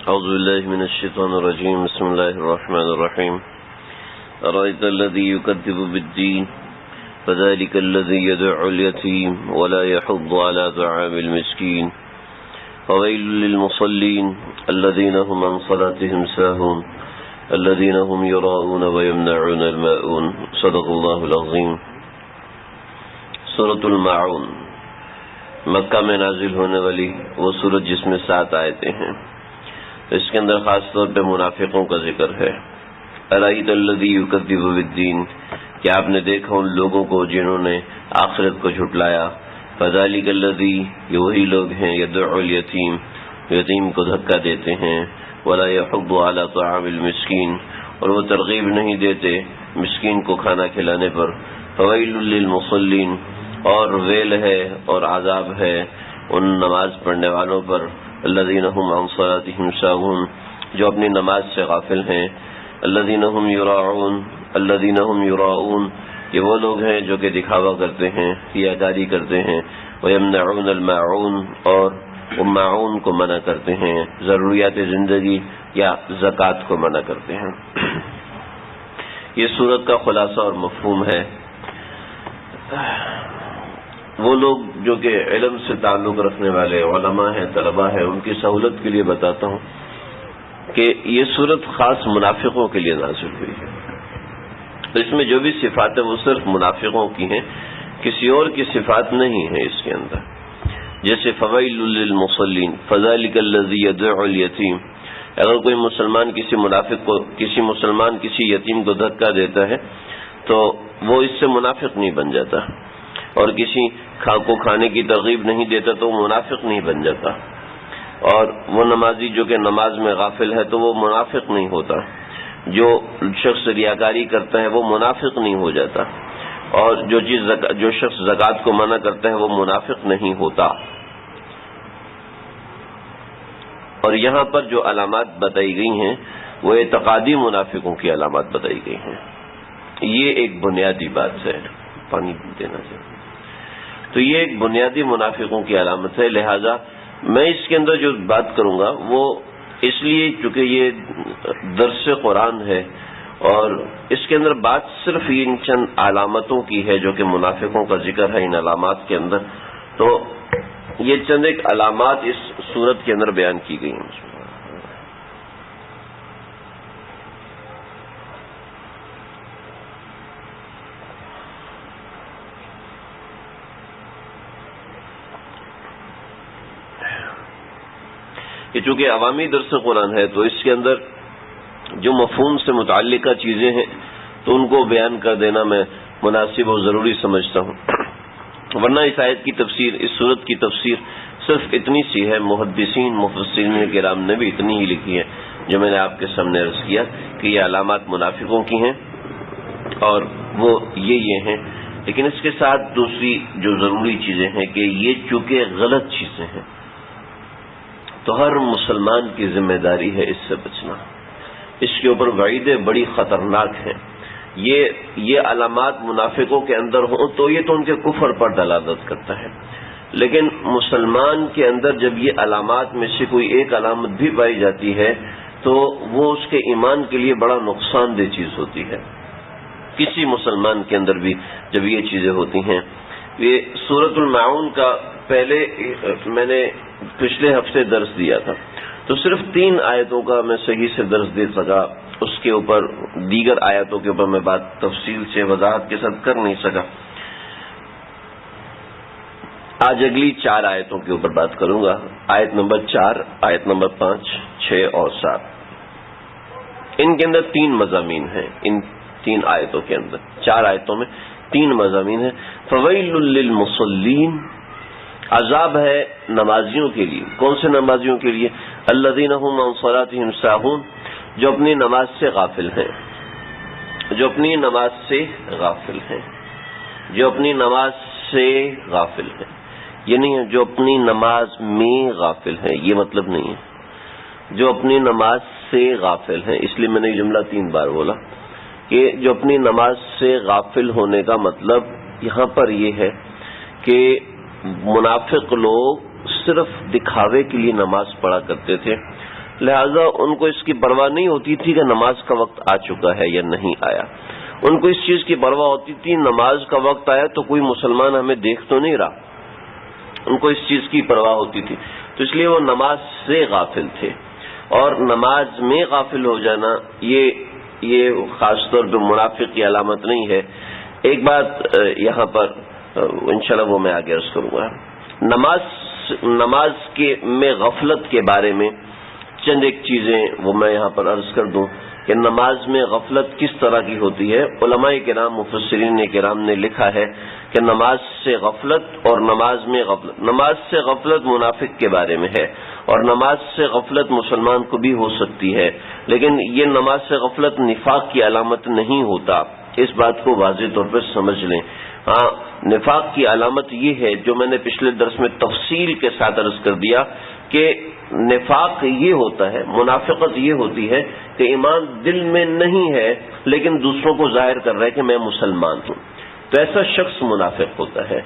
أعوذ بالله من الشيطان الرجيم. بسم الله الرحمن الرحيم. أرأيت الذي يكذب بالدين فذلك الذي يدع اليتيم ولا يحض على طعام المسكين فويل للمصلين الذين هم عن صلاتهم ساهون الذين هم يراءون ويمنعون الماءون. صدق الله العظيم. سورۃ الماعون مکہ میں نازل ہونے والی وہ سورت جس میں 7 آیتیں ہیں. اس کے اندر خاص طور پہ منافقوں کا ذکر ہے. ارأیت الذی یکذب بالدین، کہ آپ نے دیکھا ان لوگوں کو جنہوں نے آخرت کو جھٹلایا. فذلک الذی، یہ وہی لوگ ہیں یدع الیتیم، یتیم کو دھکا دیتے ہیں. ولا یحض علی طعام المسکین، اور وہ ترغیب نہیں دیتے مسکین کو کھانا کھلانے پر. فویل للمصلین، اور ویل ہے اور عذاب ہے ان نماز پڑھنے والوں پر. الذین هم عن صلاتهم ساہون، جو اپنی نماز سے غافل ہیں. الذین هم یراعون، الذین هم یراعون، یہ وہ لوگ ہیں جو کہ دکھاوا کرتے ہیں، ریاکاری کرتے ہیں. ویمنعون الماعون، اور وہ معون کو منع کرتے ہیں، ضروریات زندگی یا زکوٰۃ کو منع کرتے ہیں. یہ سورت کا خلاصہ اور مفہوم ہے. وہ لوگ جو کہ علم سے تعلق رکھنے والے علماء ہیں، طلباء ہیں، ان کی سہولت کے لیے بتاتا ہوں کہ یہ سورت خاص منافقوں کے لیے نازل ہوئی ہے. اس میں جو بھی صفات ہیں وہ صرف منافقوں کی ہیں، کسی اور کی صفات نہیں ہے اس کے اندر. جیسے فویل للمصلین فذلک الذی یدع الیتیم، اگر کوئی مسلمان کسی یتیم کو دھکا دیتا ہے تو وہ اس سے منافق نہیں بن جاتا، اور کسی کو کھانے کی ترغیب نہیں دیتا تو وہ منافق نہیں بن جاتا. اور وہ نمازی جو کہ نماز میں غافل ہے تو وہ منافق نہیں ہوتا. جو شخص ریاکاری کرتا ہے وہ منافق نہیں ہو جاتا. اور جو شخص زکوٰۃ کو منع کرتا ہے وہ منافق نہیں ہوتا. اور یہاں پر جو علامات بتائی گئی ہیں وہ اعتقادی منافقوں کی علامات بتائی گئی ہیں. یہ ایک بنیادی بات ہے. پانی دینا چاہیے. تو یہ ایک بنیادی منافقوں کی علامت ہے. لہذا میں اس کے اندر جو بات کروں گا وہ اس لیے چونکہ یہ درس قرآن ہے اور اس کے اندر بات صرف ان چند علامتوں کی ہے جو کہ منافقوں کا ذکر ہے ان علامات کے اندر. تو یہ چند ایک علامات اس سورت کے اندر بیان کی گئی ہیں. کہ چونکہ عوامی درس قرآن ہے تو اس کے اندر جو مفہوم سے متعلقہ چیزیں ہیں تو ان کو بیان کر دینا میں مناسب اور ضروری سمجھتا ہوں. ورنہ اس آیت کی تفسیر، اس صورت کی تفسیر صرف اتنی سی ہے. محدثین مفسرین کرام نے بھی اتنی ہی لکھی ہے جو میں نے آپ کے سامنے عرض کیا کہ یہ علامات منافقوں کی ہیں اور وہ یہ ہیں. لیکن اس کے ساتھ دوسری جو ضروری چیزیں ہیں کہ یہ چونکہ غلط چیزیں ہیں تو ہر مسلمان کی ذمہ داری ہے اس سے بچنا. اس کے اوپر وعیدیں بڑی خطرناک ہیں. یہ علامات منافقوں کے اندر ہوں تو یہ تو ان کے کفر پر دلالت کرتا ہے. لیکن مسلمان کے اندر جب یہ علامات میں سے کوئی ایک علامت بھی پائی جاتی ہے تو وہ اس کے ایمان کے لیے بڑا نقصان دہ چیز ہوتی ہے. کسی مسلمان کے اندر بھی جب یہ چیزیں ہوتی ہیں. یہ سورۃ الماعون کا پہلے میں نے پچھلے ہفتے درس دیا تھا تو صرف 3 آیتوں کا میں صحیح سے درس دے سکا. اس کے اوپر دیگر آیتوں کے اوپر میں بات تفصیل سے وضاحت کے ساتھ کر نہیں سکا. آج اگلی 4 آیتوں کے اوپر بات کروں گا. آیت نمبر 4، آیت نمبر 5، 6 اور 7. ان کے اندر 3 مضامین ہیں. ان 3 آیتوں کے اندر 4 آیتوں میں 3 مضامین ہیں. فویل للمصلین، عذاب ہے نمازیوں کے لیے. کون سے نمازیوں کے لیے؟ الذین هم عن صلاتهم ساہون، جو اپنی نماز سے غافل ہیں. جو اپنی نماز سے غافل ہیں. جو اپنی نماز سے غافل ہیں. یہ نہیں ہے جو اپنی نماز میں غافل ہیں، یہ مطلب نہیں ہے. جو اپنی نماز سے غافل ہیں. اس لیے میں نے یہ جملہ 3 بار بولا کہ جو اپنی نماز سے غافل ہونے کا مطلب یہاں پر یہ ہے کہ منافق لوگ صرف دکھاوے کے لیے نماز پڑھا کرتے تھے لہذا ان کو اس کی پرواہ نہیں ہوتی تھی کہ نماز کا وقت آ چکا ہے یا نہیں آیا. ان کو اس چیز کی پرواہ ہوتی تھی نماز کا وقت آیا تو کوئی مسلمان ہمیں دیکھ تو نہیں رہا. ان کو اس چیز کی پرواہ ہوتی تھی، تو اس لیے وہ نماز سے غافل تھے. اور نماز میں غافل ہو جانا یہ خاص طور پہ منافق کی علامت نہیں ہے. ایک بات یہاں پر انشاءاللہ وہ میں آگے عرض کروں گا. نماز میں غفلت کے بارے میں چند ایک چیزیں وہ میں یہاں پر عرض کر دوں کہ نماز میں غفلت کس طرح کی ہوتی ہے. علماء کرام مفسرین کرام نے لکھا ہے کہ نماز سے غفلت اور نماز میں غفلت، نماز سے غفلت منافق کے بارے میں ہے اور نماز سے غفلت مسلمان کو بھی ہو سکتی ہے، لیکن یہ نماز سے غفلت نفاق کی علامت نہیں ہوتا. اس بات کو واضح طور پر سمجھ لیں. ہاں، نفاق کی علامت یہ ہے جو میں نے پچھلے درس میں تفصیل کے ساتھ عرض کر دیا کہ نفاق یہ ہوتا ہے، منافقت یہ ہوتی ہے کہ ایمان دل میں نہیں ہے لیکن دوسروں کو ظاہر کر رہا ہے کہ میں مسلمان ہوں، تو ایسا شخص منافق ہوتا ہے.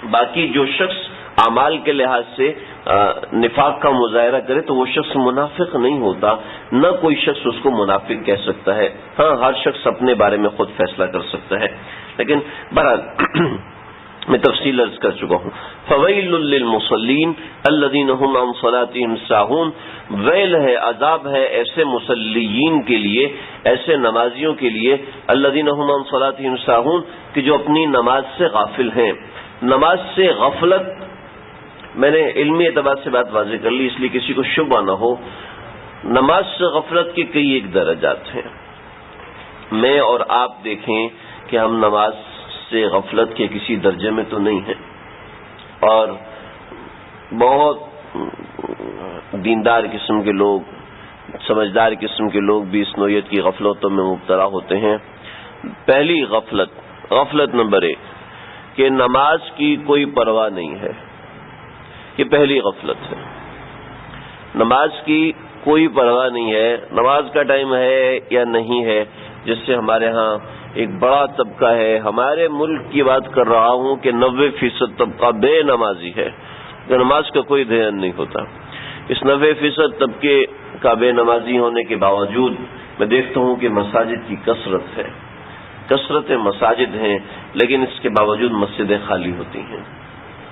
باقی جو شخص اعمال کے لحاظ سے نفاق کا مظاہرہ کرے تو وہ شخص منافق نہیں ہوتا، نہ کوئی شخص اس کو منافق کہہ سکتا ہے. ہاں، ہر شخص اپنے بارے میں خود فیصلہ کر سکتا ہے، لیکن بہرحال میں تفصیل عرض کر چکا ہوں. فویل للمصلین الذین هم عن صلاتهم ساہون، ویل ہے، عذاب ہے ایسے مصلیین کے لیے، ایسے نمازیوں کے لیے، الذین هم عن صلاتهم ساہون، کہ جو اپنی نماز سے غافل ہیں. نماز سے غفلت، میں نے علمی اعتبار سے بات واضح کر لی اس لیے کسی کو شبہ نہ ہو. نماز سے غفلت کے کئی ایک درجات ہیں. میں اور آپ دیکھیں کہ ہم نماز سے غفلت کے کسی درجے میں تو نہیں ہیں، اور بہت دیندار قسم کے لوگ، سمجھدار قسم کے لوگ بھی اس نوعیت کی غفلتوں میں مبتلا ہوتے ہیں. پہلی غفلت نمبر 1 کہ نماز کی کوئی پرواہ نہیں ہے. یہ پہلی غفلت ہے. نماز کی کوئی پرواہ نہیں ہے، نماز کا ٹائم ہے یا نہیں ہے. جس سے ہمارے ہاں ایک بڑا طبقہ ہے، ہمارے ملک کی بات کر رہا ہوں کہ 90% طبقہ بے نمازی ہے، کہ نماز کا کوئی دھیان نہیں ہوتا. اس 90% طبقے کا بے نمازی ہونے کے باوجود میں دیکھتا ہوں کہ مساجد کی کثرت ہے، کثرت مساجد ہیں، لیکن اس کے باوجود مسجدیں خالی ہوتی ہیں.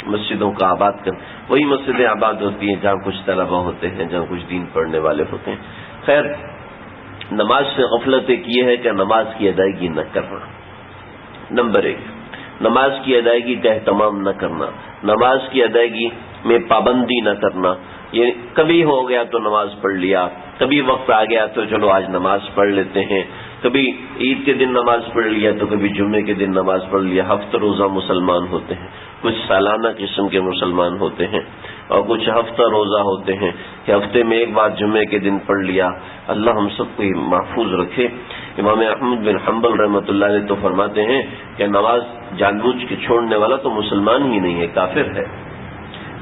مسجدوں کا آباد کر وہی مسجدیں آباد ہوتی ہیں جہاں کچھ طلبہ ہوتے ہیں، جہاں کچھ دین پڑھنے والے ہوتے ہیں. خیر، نماز سے غفلت ایک یہ ہے کہ نماز کی ادائیگی نہ کرنا. نمبر 1، نماز کی ادائیگی کا اہتمام نہ کرنا، نماز کی ادائیگی میں پابندی نہ کرنا. یہ کبھی ہو گیا تو نماز پڑھ لیا، کبھی وقت آ گیا تو چلو آج نماز پڑھ لیتے ہیں، کبھی عید کے دن نماز پڑھ لیا تو کبھی جمعے کے دن نماز پڑھ لیا. ہفتہ روزہ مسلمان ہوتے ہیں، کچھ سالانہ قسم کے مسلمان ہوتے ہیں، اور کچھ ہفتہ روزہ ہوتے ہیں کہ ہفتے میں ایک بار جمعے کے دن پڑھ لیا. اللہ ہم سب کو محفوظ رکھے. امام احمد بن حنبل رحمۃ اللہ علیہ تو فرماتے ہیں کہ نماز جان بوجھ کے چھوڑنے والا تو مسلمان ہی نہیں ہے، کافر ہے.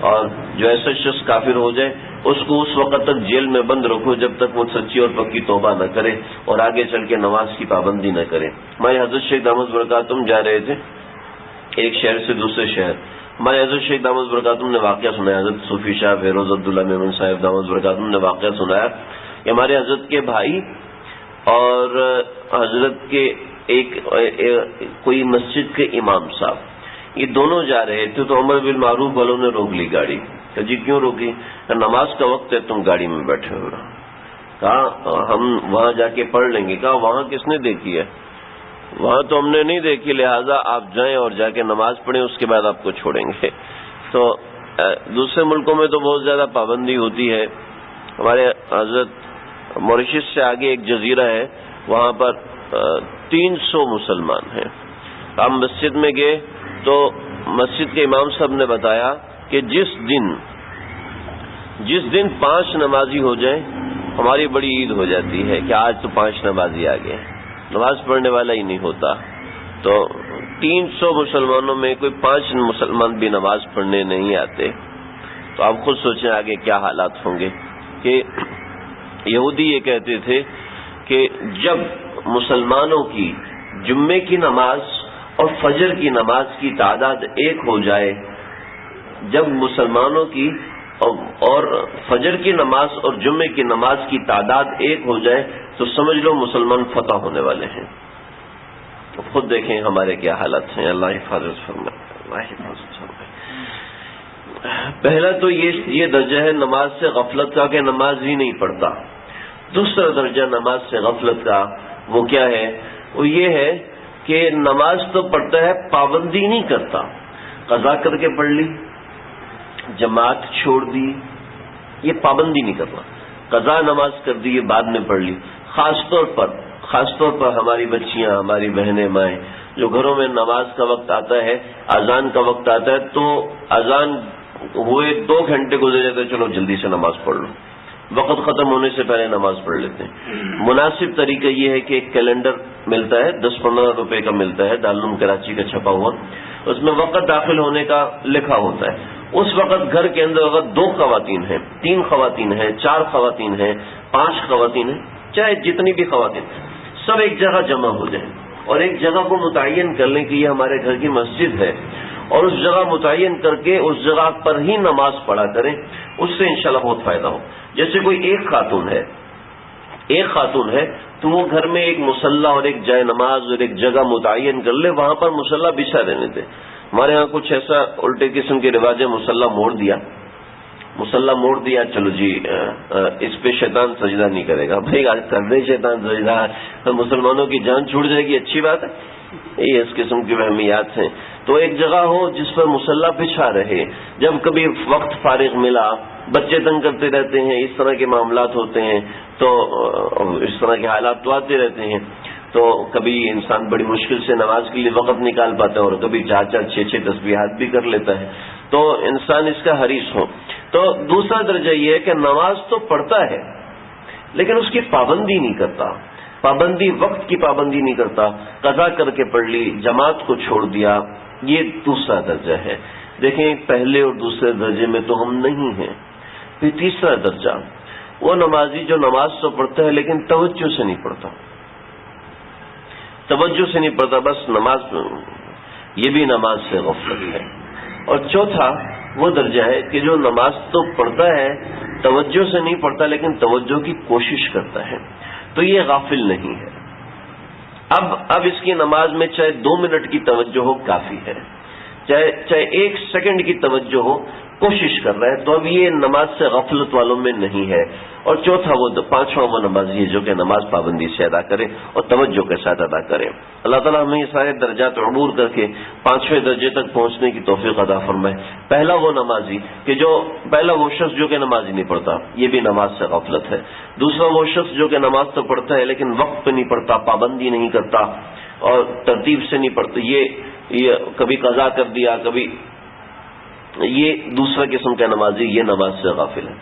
اور جو ایسا شخص کافر ہو جائے اس کو اس وقت تک جیل میں بند رکھو جب تک وہ سچی اور پکی توبہ نہ کرے اور آگے چل کے نماز کی پابندی نہ کرے. ہمارے حضرت شیخ دامت برکاتہم جا رہے تھے ایک شہر سے دوسرے شہر. ہمارے حضرت شیخ دامت برکاتہم نے واقعہ سنایا، حضرت صوفی شاہ فیروز عبداللہ میمن صاحب دامت برکاتہم نے واقعہ سنایا کہ ہمارے حضرت کے بھائی اور حضرت کے کوئی مسجد کے امام صاحب، یہ دونوں جا رہے تھے تو امر بالمعروف والوں نے روک لی گاڑی. کہ جی کیوں روکی؟ کہ نماز کا وقت ہے، تم گاڑی میں بیٹھے ہو. کہا ہم وہاں جا کے پڑھ لیں گے. کہا وہاں کس نے دیکھی ہے؟ وہاں تو ہم نے نہیں دیکھی، لہٰذا آپ جائیں اور جا کے نماز پڑھیں، اس کے بعد آپ کو چھوڑیں گے. تو دوسرے ملکوں میں تو بہت زیادہ پابندی ہوتی ہے. ہمارے حضرت موریشس سے آگے ایک جزیرہ ہے، وہاں پر 300 مسلمان ہیں. ہم مسجد میں گئے تو مسجد کے امام صاحب نے بتایا کہ جس دن 5 نمازی ہو جائیں ہماری بڑی عید ہو جاتی ہے کہ آج تو 5 نمازی آ گئے. نماز پڑھنے والا ہی نہیں ہوتا. تو 300 مسلمانوں میں کوئی 5 مسلمان بھی نماز پڑھنے نہیں آتے. تو آپ خود سوچیں آگے کیا حالات ہوں گے. کہ یہودی یہ کہتے تھے کہ جب مسلمانوں کی جمعے کی نماز اور فجر کی نماز کی تعداد ایک ہو جائے، جب مسلمانوں کی اور فجر کی نماز اور جمعے کی نماز کی تعداد ایک ہو جائے تو سمجھ لو مسلمان فتح ہونے والے ہیں. تو خود دیکھیں ہمارے کیا حالت ہیں. اللہ حفاظت فرمائے، اللہ حفاظت فرمائے. پہلا تو یہ درجہ ہے نماز سے غفلت کا کہ نماز ہی نہیں پڑھتا. دوسرا درجہ نماز سے غفلت کا وہ کیا ہے؟ وہ یہ ہے کہ نماز تو پڑھتا ہے، پابندی نہیں کرتا. قضا کر کے پڑھ لی، جماعت چھوڑ دی، یہ پابندی نہیں کرنا. قضا نماز کر دی، یہ بعد میں پڑھ لی. خاص طور پر ہماری بچیاں، ہماری بہنیں، مائیں جو گھروں میں نماز کا وقت آتا ہے، اذان کا وقت آتا ہے تو اذان ہوئے 2 گھنٹے گزر جاتے ہیں، چلو جلدی سے نماز پڑھ لو، وقت ختم ہونے سے پہلے نماز پڑھ لیتے ہیں. مناسب طریقہ یہ ہے کہ ایک کیلنڈر ملتا ہے، 10-15 روپے کا ملتا ہے، دارالعلوم کراچی کا چھپا ہوا، اس میں وقت داخل ہونے کا لکھا ہوتا ہے. اس وقت گھر کے اندر اگر 2 خواتین ہیں، 3 خواتین ہیں، 4 خواتین ہیں، 5 خواتین ہیں، چاہے جتنی بھی خواتین، سب ایک جگہ جمع ہو جائیں اور ایک جگہ کو متعین کر لیں کہ یہ ہمارے گھر کی مسجد ہے، اور اس جگہ متعین کر کے اس جگہ پر ہی نماز پڑھا کریں. اس سے انشاءاللہ بہت فائدہ ہو. جیسے کوئی ایک خاتون ہے تو وہ گھر میں ایک مصلی اور ایک جائے نماز اور ایک جگہ متعین کر لے، وہاں پر مصلی بچھا رہنے دے. ہمارے ہاں کچھ ایسا الٹے قسم کے رواج ہے، مصلی موڑ دیا، چلو جی اس پہ شیطان سجدہ نہیں کرے گا. بھائی آج کر دے شیطان سجدہ، تو مسلمانوں کی جان چھوٹ جائے گی، اچھی بات ہے. یہ اس قسم کی وہمیات ہیں. تو ایک جگہ ہو جس پر مصلی بچھا رہے، جب کبھی وقت فارغ ملا، بچے تنگ کرتے رہتے ہیں، اس طرح کے معاملات ہوتے ہیں، تو اس طرح کے حالات تو آتے رہتے ہیں، تو کبھی انسان بڑی مشکل سے نماز کے لیے وقت نکال پاتا ہے اور کبھی 4-4 6-6 تسبیحات بھی کر لیتا ہے. تو انسان اس کا حریص ہو. تو دوسرا درجہ یہ ہے کہ نماز تو پڑھتا ہے لیکن اس کی پابندی نہیں کرتا، وقت کی پابندی نہیں کرتا. قضا کر کے پڑھ لی، جماعت کو چھوڑ دیا، یہ دوسرا درجہ ہے. دیکھیں پہلے اور دوسرے درجے میں تو ہم نہیں ہیں. پھر تیسرا درجہ وہ نمازی جو نماز تو پڑھتا ہے لیکن توجہ سے نہیں پڑھتا، بس نماز، یہ بھی نماز سے غفلت ہے. اور چوتھا وہ درجہ ہے کہ جو نماز تو پڑھتا ہے، توجہ سے نہیں پڑھتا لیکن توجہ کی کوشش کرتا ہے، تو یہ غافل نہیں ہے. اب اس کی نماز میں چاہے 2 منٹ کی توجہ ہو کافی ہے، چاہے 1 سیکنڈ کی توجہ ہو، کوشش کر رہا ہے، تو اب یہ نماز سے غفلت والوں میں نہیں ہے. اور پانچواں وہ نمازی ہے جو کہ نماز پابندی سے ادا کرے اور توجہ کے ساتھ ادا کرے. اللہ تعالیٰ ہمیں یہ سارے درجات عبور کر کے 5ویں درجے تک پہنچنے کی توفیق عطا فرمائے. پہلا وہ شخص جو کہ نماز ہی نہیں پڑھتا، یہ بھی نماز سے غفلت ہے. دوسرا وہ شخص جو کہ نماز تو پڑھتا ہے لیکن وقت پہ نہیں پڑھتا، پابندی نہیں کرتا اور ترتیب سے نہیں پڑھتا، یہ کبھی قضا کر دیا، کبھی، یہ دوسرا قسم کا نمازی، یہ نماز سے غافل ہے.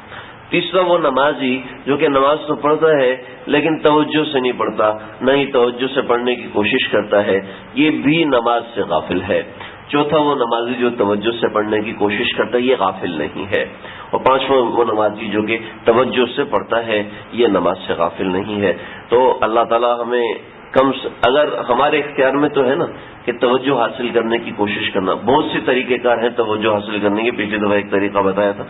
تیسرا وہ نمازی جو کہ نماز تو پڑھتا ہے لیکن توجہ سے نہیں پڑھتا، نہ ہی توجہ سے پڑھنے کی کوشش کرتا ہے، یہ بھی نماز سے غافل ہے. چوتھا وہ نمازی جو توجہ سے پڑھنے کی کوشش کرتا ہے، یہ غافل نہیں ہے. اور پانچواں وہ نمازی جو کہ توجہ سے پڑھتا ہے، یہ نماز سے غافل نہیں ہے. تو اللہ تعالی ہمیں اگر ہمارے اختیار میں تو ہے نا کہ توجہ حاصل کرنے کی کوشش کرنا. بہت سے طریقہ کار ہیں توجہ حاصل کرنے کے. پچھلی دفعہ ایک طریقہ بتایا تھا،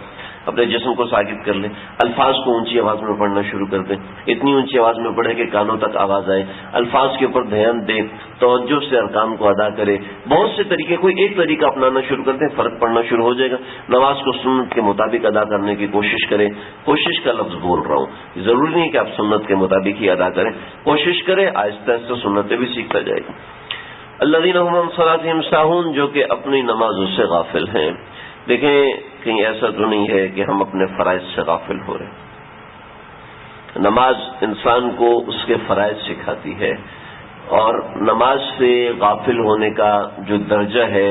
اپنے جسم کو ساکت کر لیں، الفاظ کو اونچی آواز میں پڑھنا شروع کر دیں، اتنی اونچی آواز میں پڑھے کہ کانوں تک آواز آئے، الفاظ کے اوپر دھیان دیں، توجہ سے ارکان کو ادا کرے. بہت سے طریقے، کوئی ایک طریقہ اپنانا شروع کر دیں، فرق پڑنا شروع ہو جائے گا. نماز کو سنت کے مطابق ادا کرنے کی کوشش کریں. کوشش کا لفظ بول رہا ہوں، ضروری نہیں کہ آپ سنت کے مطابق ہی ادا کریں، کوشش کریں، آہستہ آہستہ سنتیں بھی سیکھتا جائے گا. الذین هم عن صلاتهم ساہون، جو کہ اپنی نمازوں سے غافل ہیں. دیکھیں کہیں ایسا تو نہیں ہے کہ ہم اپنے فرائض سے غافل ہو رہے. نماز انسان کو اس کے فرائض سکھاتی ہے، اور نماز سے غافل ہونے کا جو درجہ ہے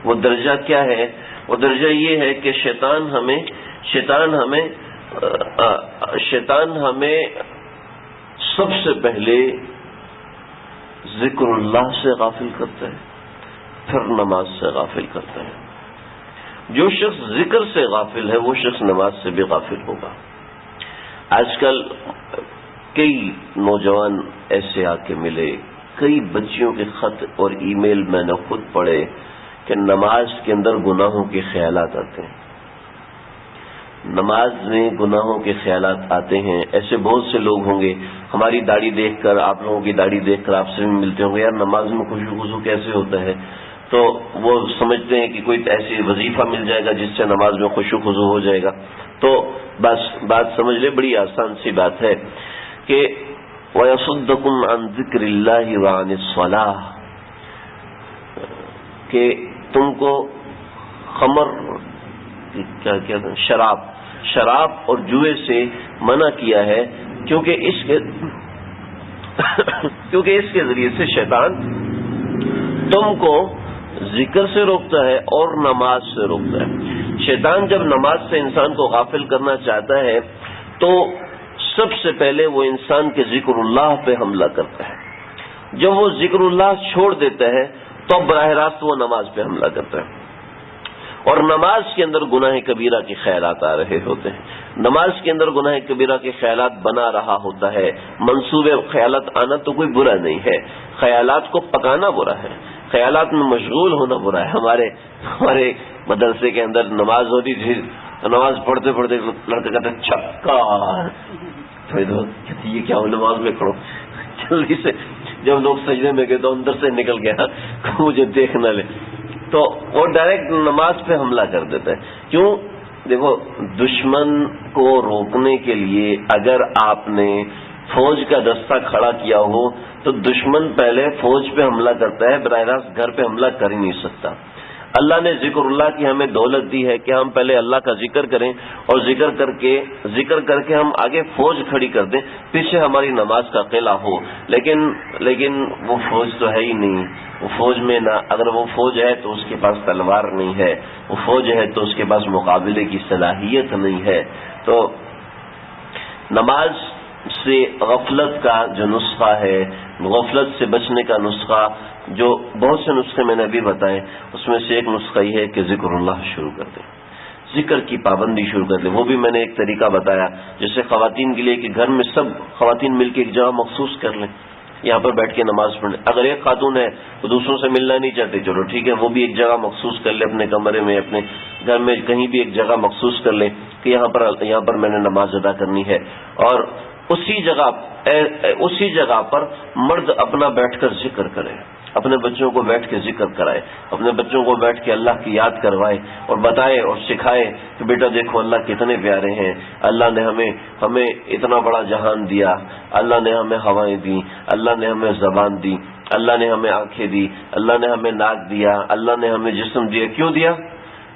وہ درجہ کیا ہے؟ وہ درجہ یہ ہے کہ شیطان ہمیں سب سے پہلے ذکر اللہ سے غافل کرتا ہے، پھر نماز سے غافل کرتا ہے. جو شخص ذکر سے غافل ہے وہ شخص نماز سے بھی غافل ہوگا. آج کل کئی نوجوان ایسے آ کے ملے، کئی بچیوں کے خط اور ای میل میں نے خود پڑھے کہ نماز کے اندر گناہوں کے خیالات آتے ہیں. نماز میں گناہوں کے خیالات آتے ہیں. ایسے بہت سے لوگ ہوں گے ہماری داڑھی دیکھ کر, آپ لوگوں کی داڑھی دیکھ کر آپ سے بھی ملتے ہوں گے, یار نماز میں خشوع خضوع کیسے ہوتا ہے؟ تو وہ سمجھتے ہیں کہ کوئی ایسی وظیفہ مل جائے گا جس سے نماز میں خشوع خضوع ہو جائے گا. تو بس بات سمجھ لے, بڑی آسان سی بات ہے کہ وَيَصُدَّكُمْ عَنْ ذِكْرِ اللَّهِ وَعَنِ الصَّلَاةِ, کہ تم کو خمر کیا شراب اور جوئے سے منع کیا ہے, کیونکہ اس کے ذریعے سے شیطان تم کو ذکر سے روکتا ہے اور نماز سے روکتا ہے. شیطان جب نماز سے انسان کو غافل کرنا چاہتا ہے تو سب سے پہلے وہ انسان کے ذکر اللہ پہ حملہ کرتا ہے. جب وہ ذکر اللہ چھوڑ دیتا ہے تو براہ راست وہ نماز پہ حملہ کرتا ہے, اور نماز کے اندر گناہ کبیرہ کے خیالات آ رہے ہوتے ہیں. نماز کے اندر گناہ کبیرہ کے خیالات بنا رہا ہوتا ہے. منصوبے خیالات آنا تو کوئی برا نہیں ہے, خیالات کو پکانا برا ہے, خیالات میں مشغول ہونا برا ہے. ہمارے مدرسے کے اندر نماز ہوتی تھی, نماز پڑھتے پڑھتے لڑکے کہتے چھکا, یہ کیا ہو نماز میں کھڑو جلدی سے. جب لوگ سجدے میں گئے تو اندر سے نکل گیا مجھے دیکھ نہ لے, تو وہ ڈائریکٹ نماز پہ حملہ کر دیتا ہے. کیوں؟ دیکھو, دشمن کو روکنے کے لیے اگر آپ نے فوج کا دستہ کھڑا کیا ہو تو دشمن پہلے فوج پہ حملہ کرتا ہے, براہ راست گھر پہ حملہ کر ہی نہیں سکتا. اللہ نے ذکر اللہ کی ہمیں دولت دی ہے کہ ہم پہلے اللہ کا ذکر کریں اور ذکر کر کے ہم آگے فوج کھڑی کر دیں, پیچھے ہماری نماز کا قلعہ ہو. لیکن وہ فوج تو ہے ہی نہیں. وہ فوج میں نہ, اگر وہ فوج ہے تو اس کے پاس تلوار نہیں ہے, وہ فوج ہے تو اس کے پاس مقابلے کی صلاحیت نہیں ہے. تو نماز سے غفلت کا جو نسخہ ہے, غفلت سے بچنے کا نسخہ, جو بہت سے نسخے میں نے ابھی بتائے, اس میں سے ایک نسخہ یہ ہے کہ ذکر اللہ شروع کر دیں, ذکر کی پابندی شروع کر دیں. وہ بھی میں نے ایک طریقہ بتایا جیسے خواتین کے لیے کہ گھر میں سب خواتین مل کے ایک جگہ مخصوص کر لیں, یہاں پر بیٹھ کے نماز پڑھیں. اگر ایک خاتون ہے تو دوسروں سے ملنا نہیں چاہتے, چلو ٹھیک ہے, وہ بھی ایک جگہ مخصوص کر لیں, اپنے کمرے میں, اپنے گھر میں کہیں بھی ایک جگہ مخصوص کر لیں کہ یہاں پر میں نے نماز ادا کرنی ہے. اور اسی جگہ پر مرد اپنا بیٹھ کر ذکر کرے, اپنے بچوں کو بیٹھ کے ذکر کرائے, اپنے بچوں کو بیٹھ کے اللہ کی یاد کروائے اور بتائے اور سکھائے کہ بیٹا دیکھو اللہ کتنے پیارے ہیں, اللہ نے ہمیں اتنا بڑا جہان دیا, اللہ نے ہمیں ہوائیں دی, اللہ نے ہمیں زبان دی, اللہ نے ہمیں آنکھیں دی, اللہ نے ہمیں ناک دیا, اللہ نے ہمیں جسم دیا. کیوں دیا؟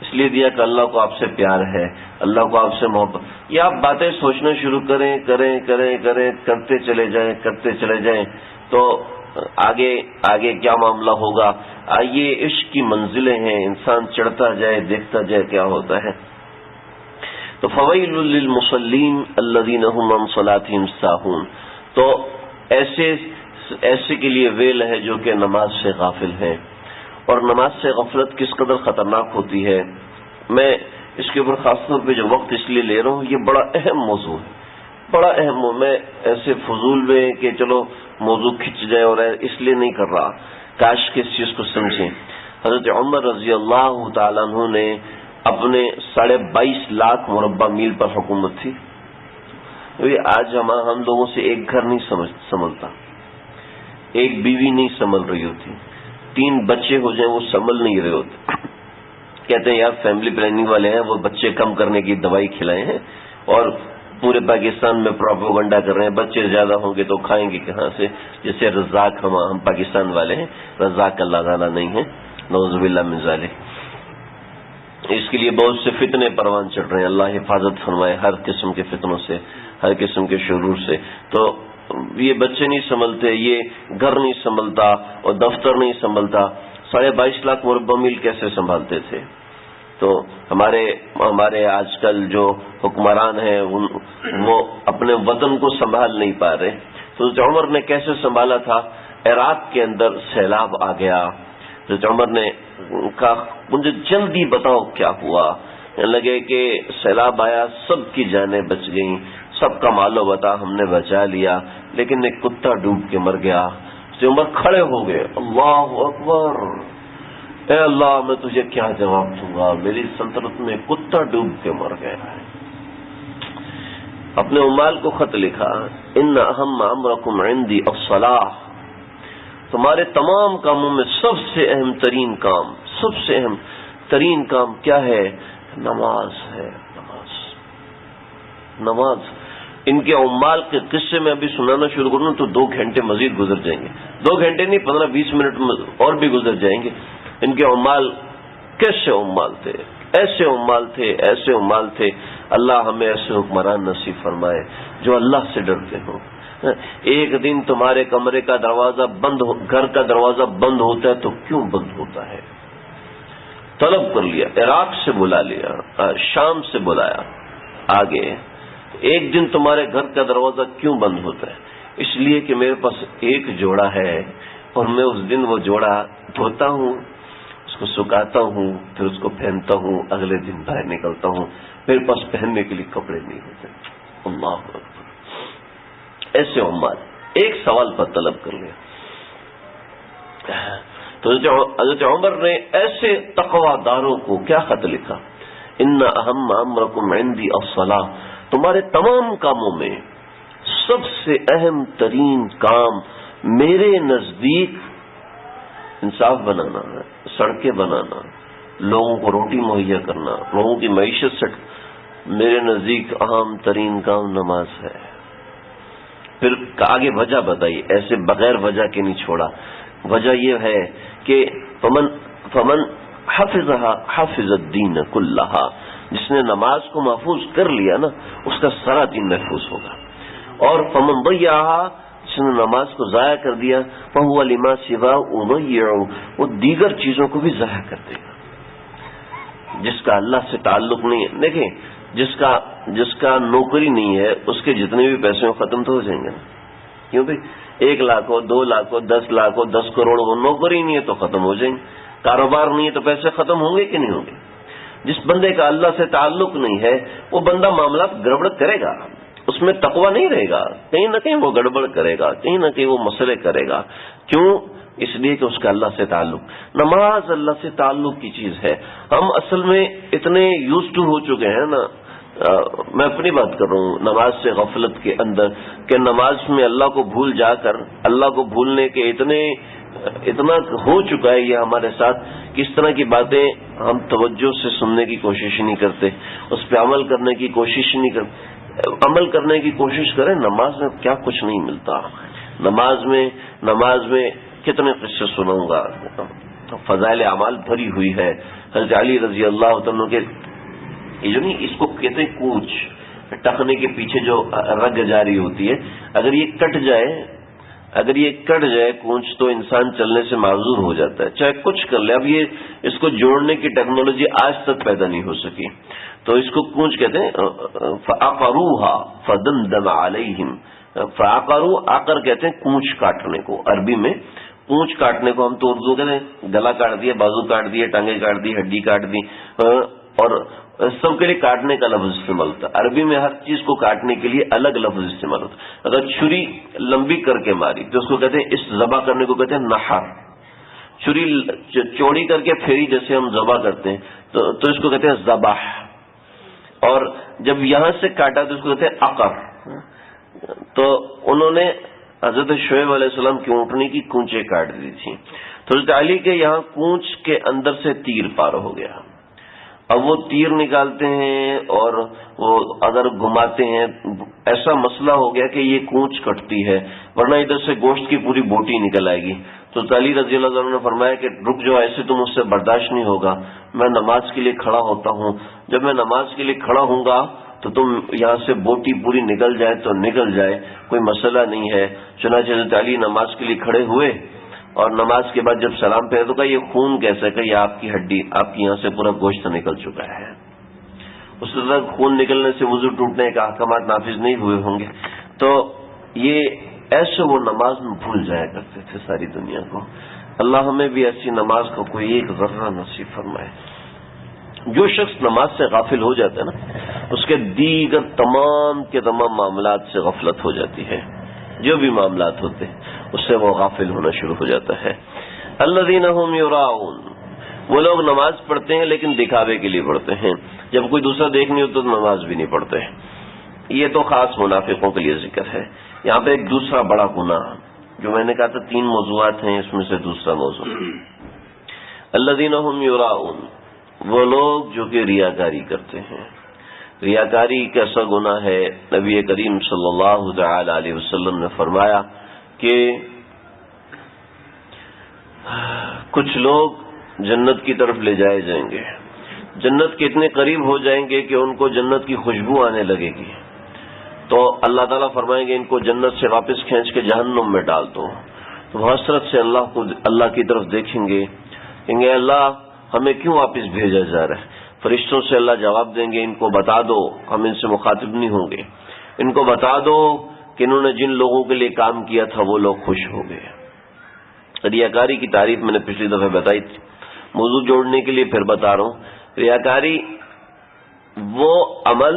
اس لیے دیا کہ اللہ کو آپ سے پیار ہے, اللہ کو آپ سے محبت. یہ آپ باتیں سوچنا شروع کریں, کرتے چلے جائیں تو آگے کیا معاملہ ہوگا. یہ عشق کی منزلیں ہیں, انسان چڑھتا جائے, دیکھتا جائے کیا ہوتا ہے. تو فویل للمصلین الذین هم عن صلاتهم ساہون, تو ایسے کے لیے ویل ہے جو کہ نماز سے غافل ہیں. اور نماز سے غفلت کس قدر خطرناک ہوتی ہے, میں اس کے اوپر خاص طور پہ جو وقت اس لیے لے رہا ہوں, یہ بڑا اہم موضوع ہے, بڑا اہم. میں ایسے فضول میں کہ چلو موضوع کھنچ جائے اور اس لیے نہیں کر رہا, کاش کہ اس چیز کو سمجھیں. حضرت عمر رضی اللہ تعالیٰ عنہ نے اپنے 22.5 لاکھ مربع میل پر حکومت تھی. آج ہم لوگوں سے ایک گھر نہیں سنبھلتا, ایک بیوی نہیں سنبھل رہی ہوتی, 3 بچے ہو جائیں وہ سنبھل نہیں رہے ہوتے. کہتے ہیں یار فیملی پلاننگ والے ہیں, وہ بچے کم کرنے کی دوائی کھلائے ہیں اور پورے پاکستان میں پروپیگنڈا کر رہے ہیں, بچے زیادہ ہوں گے تو کھائیں گے کہاں سے. جیسے رزاق ہم پاکستان والے ہیں, رزاق اللہ تعالیٰ نہیں ہے, نعوذ باللہ من ذالک. اس کے لیے بہت سے فتنے پروان چڑھ رہے ہیں, اللہ حفاظت فرمائے ہر قسم کے فتنوں سے, ہر قسم کے شرور سے. تو یہ بچے نہیں سنبھلتے, یہ گھر نہیں سنبھلتا اور دفتر نہیں سنبھلتا. 22.5 لاکھ مربع میل کیسے سنبھالتے تھے؟ تو ہمارے آج کل جو حکمران ہیں وہ اپنے وطن کو سنبھال نہیں پا رہے. تو عمر نے کیسے سنبھالا تھا؟ عراق کے اندر سیلاب آ گیا, تو عمر نے کہا مجھے جلدی بتاؤ کیا ہوا. لگے کہ سیلاب آیا, سب کی جانیں بچ گئیں, سب کا مال و متاع ہم نے بچا لیا, لیکن ایک کتا ڈوب کے مر گیا. تو عمر کھڑے ہو گئے, اللہ اکبر, اے اللہ میں تجھے کیا جواب دوں گا, میری سلطنت میں کتا ڈوب کے مر گیا ہے. اپنے عمال کو خط لکھا، ان اہم امرکم عندی الصلاۃ، تمہارے تمام کاموں میں سب سے اہم ترین کام، سب سے اہم ترین کام کیا ہے؟ نماز ہے، نماز۔ ان کے عمال کے قصے میں ابھی سنانا شروع کروں تو 2 گھنٹے مزید گزر جائیں گے، 2 گھنٹے نہیں 15-20 منٹ اور بھی گزر جائیں گے۔ ان کے عمال کیسے عمال تھے، ایسے عمال تھے، ایسے عمال تھے۔ اللہ ہمیں ایسے حکمران نصیب فرمائے جو اللہ سے ڈرتے ہوں۔ ایک دن تمہارے کمرے کا دروازہ بند ہو، گھر کا دروازہ بند ہوتا ہے تو کیوں بند ہوتا ہے؟ طلب کر لیا، عراق سے بلا لیا، شام سے بلایا، آگے ایک دن تمہارے گھر کا دروازہ کیوں بند ہوتا ہے؟ اس لیے کہ میرے پاس ایک جوڑا ہے اور میں اس دن وہ جوڑا دھوتا ہوں، اس کو سکھاتا ہوں، پھر اس کو پہنتا ہوں، اگلے دن باہر نکلتا ہوں، میرے پاس پہننے کے لیے کپڑے نہیں ہوتے۔ اللہ اکبر۔ ایسے عمال ایک سوال پر طلب کر لیا۔ تو حضرت عمر نے ایسے تقوی داروں کو کیا خط لکھا؟ ان اہم امرکم عندی الصلاۃ، تمہارے تمام کاموں میں سب سے اہم ترین کام میرے نزدیک انصاف بنانا ہے، سڑکیں بنانا، لوگوں کو روٹی مہیا کرنا، لوگوں کی معیشت سے، میرے نزدیک اہم ترین کام نماز ہے۔ پھر آگے وجہ بتائی، ایسے بغیر وجہ کے نہیں چھوڑا۔ وجہ یہ ہے کہ فمن حفظها حفظ الدین کلھا، جس نے نماز کو محفوظ کر لیا نا اس کا سارا دین محفوظ ہوگا، اور فمن ضیعها، جس نے نماز کو ضائع کر دیا، فهو لما سواه يضيع، وہ دیگر چیزوں کو بھی ضائع کر دے گا۔ جس کا اللہ سے تعلق نہیں ہے، دیکھیں جس کا نوکری نہیں ہے اس کے جتنے بھی پیسے ہو ختم تو ہو جائیں گے، کیوں بھائی 1 لاکھ ہو، 2 لاکھ ہو، 10 لاکھ ہو، 10 کروڑ ہو، نوکری نہیں ہے تو ختم ہو جائیں گے، کاروبار نہیں ہے تو پیسے ختم ہوں گے کہ نہیں ہوں گے؟ جس بندے کا اللہ سے تعلق نہیں ہے وہ بندہ معاملات گڑبڑ کرے گا، اس میں تقوی نہیں رہے گا، کہیں نہ کہیں وہ گڑبڑ کرے گا، کہیں نہ کہیں وہ مسئلے کرے گا۔ کیوں؟ اس لیے کہ اس کا اللہ سے تعلق، نماز اللہ سے تعلق کی چیز ہے۔ ہم اصل میں اتنے یوز ٹو ہو چکے ہیں نا، میں اپنی بات کر رہا ہوں، نماز سے غفلت کے اندر، کہ نماز میں اللہ کو بھول جا کر، اللہ کو بھولنے کے اتنا ہو چکا ہے یہ ہمارے ساتھ کہ اس طرح کی باتیں ہم توجہ سے سننے کی کوشش نہیں کرتے، اس پہ عمل کرنے کی کوشش نہیں کرتے۔ عمل کرنے کی کوشش کریں، نماز میں کیا کچھ نہیں ملتا۔ نماز میں کتنے قصے سناؤں گا، فضائل اعمال بھری ہوئی ہے۔ حضرت علی رضی اللہ عنہ کے یہ جو نہیں، اس کو کہتے ہیں کوچ، ٹخنے کے پیچھے جو رگ جاری ہوتی ہے، اگر یہ کٹ جائے کونچ تو انسان چلنے سے معذور ہو جاتا ہے، چاہے کچھ کر لے۔ اب یہ اس کو جوڑنے کی ٹیکنالوجی آج تک پیدا نہیں ہو سکی، تو اس کو کونچ کہتے ہیں۔ فَعَقَرُوهَا فَدَمْدَمَ عَلَيْهِمْ، فَعَقَرُوا، آقر کہتے ہیں کونچ کاٹنے کو، عربی میں کونچ کاٹنے کو ہم تو اردو کہتے ہیں گلا کاٹ دیا، بازو کاٹ دیے، ٹانگیں کاٹ دی، ہڈی کاٹ دی، اور سب کے لیے کاٹنے کا لفظ استعمال ہوتا ہے۔ عربی میں ہر چیز کو کاٹنے کے لیے الگ لفظ استعمال ہوتا ہے۔ اگر چھری لمبی کر کے ماری تو اس کو کہتے ہیں، اس ذبح کرنے کو کہتے ہیں نحر۔ چھری چوڑی کر کے پھیری جیسے ہم ذبح کرتے ہیں تو اس کو کہتے ہیں ذبح، اور جب یہاں سے کاٹا تو اس کو کہتے ہیں عقر۔ تو انہوں نے حضرت شعیب علیہ السلام کی اونٹنی کی کونچیں کاٹ دی تھی، تو حضرت علی کے یہاں کونچ کے اندر سے تیر پار ہو گیا۔ اب وہ تیر نکالتے ہیں اور وہ اگر گھماتے ہیں، ایسا مسئلہ ہو گیا کہ یہ کونچ کٹتی ہے، ورنہ ادھر سے گوشت کی پوری بوٹی نکل آئے گی۔ تو علی رضی اللہ عنہ نے فرمایا کہ رک جاؤ، ایسے تو مجھ سے برداشت نہیں ہوگا، میں نماز کے لیے کھڑا ہوتا ہوں، جب میں نماز کے لیے کھڑا ہوں گا تو تم یہاں سے بوٹی پوری نکل جائے تو نکل جائے، کوئی مسئلہ نہیں ہے۔ چنانچہ حضرت علی نماز کے لیے کھڑے ہوئے، اور نماز کے بعد جب سلام پھیرا تو کہا یہ خون کیسا؟ کہ یہ آپ کی ہڈی، آپ کی یہاں سے پورا گوشت نکل چکا ہے۔ اس طرح خون نکلنے سے وضو ٹوٹنے کا احکامات نافذ نہیں ہوئے ہوں گے۔ تو یہ ایسے وہ نماز میں بھول جایا کرتے تھے ساری دنیا کو۔ اللہ ہمیں بھی ایسی نماز کو کوئی ایک ذرہ نصیب فرمائے۔ جو شخص نماز سے غافل ہو جاتا ہے نا، اس کے دیگر تمام کے تمام معاملات سے غفلت ہو جاتی ہے، جو بھی معاملات ہوتے ہیں اس سے وہ غافل ہونا شروع ہو جاتا ہے۔ الذین ھم یراؤن، وہ لوگ نماز پڑھتے ہیں لیکن دکھاوے کے لیے پڑھتے ہیں، جب کوئی دوسرا دیکھ نہیں ہوتا تو نماز بھی نہیں پڑھتے۔ یہ تو خاص منافقوں کے لیے ذکر ہے. یہاں پہ ایک دوسرا بڑا گناہ جو میں نے کہا تھا 3 موضوعات ہیں، اس میں سے دوسرا موضوع الذین هم یراؤون، وہ لوگ جو کہ ریاکاری کرتے ہیں. ریاکاری کیسا گناہ ہے؟ نبی کریم صلی اللہ تعالی علیہ وسلم نے فرمایا کہ کچھ لوگ جنت کی طرف لے جائے جائیں گے، جنت کے اتنے قریب ہو جائیں گے کہ ان کو جنت کی خوشبو آنے لگے گی، تو اللہ تعالیٰ فرمائیں گے ان کو جنت سے واپس کھینچ کے جہنم میں ڈال دو. تو وہ حسرت سے اللہ کی طرف دیکھیں گے، کہیں گے اللہ ہمیں کیوں واپس بھیجا جا رہا ہے؟ فرشتوں سے اللہ جواب دیں گے ان کو بتا دو، ہم ان سے مخاطب نہیں ہوں گے، ان کو بتا دو کہ انہوں نے جن لوگوں کے لیے کام کیا تھا وہ لوگ خوش ہو گئے. ریاکاری کی تعریف میں نے پچھلی دفعہ بتائی تھی، موضوع جوڑنے کے لیے پھر بتا رہا ہوں. ریاکاری وہ عمل،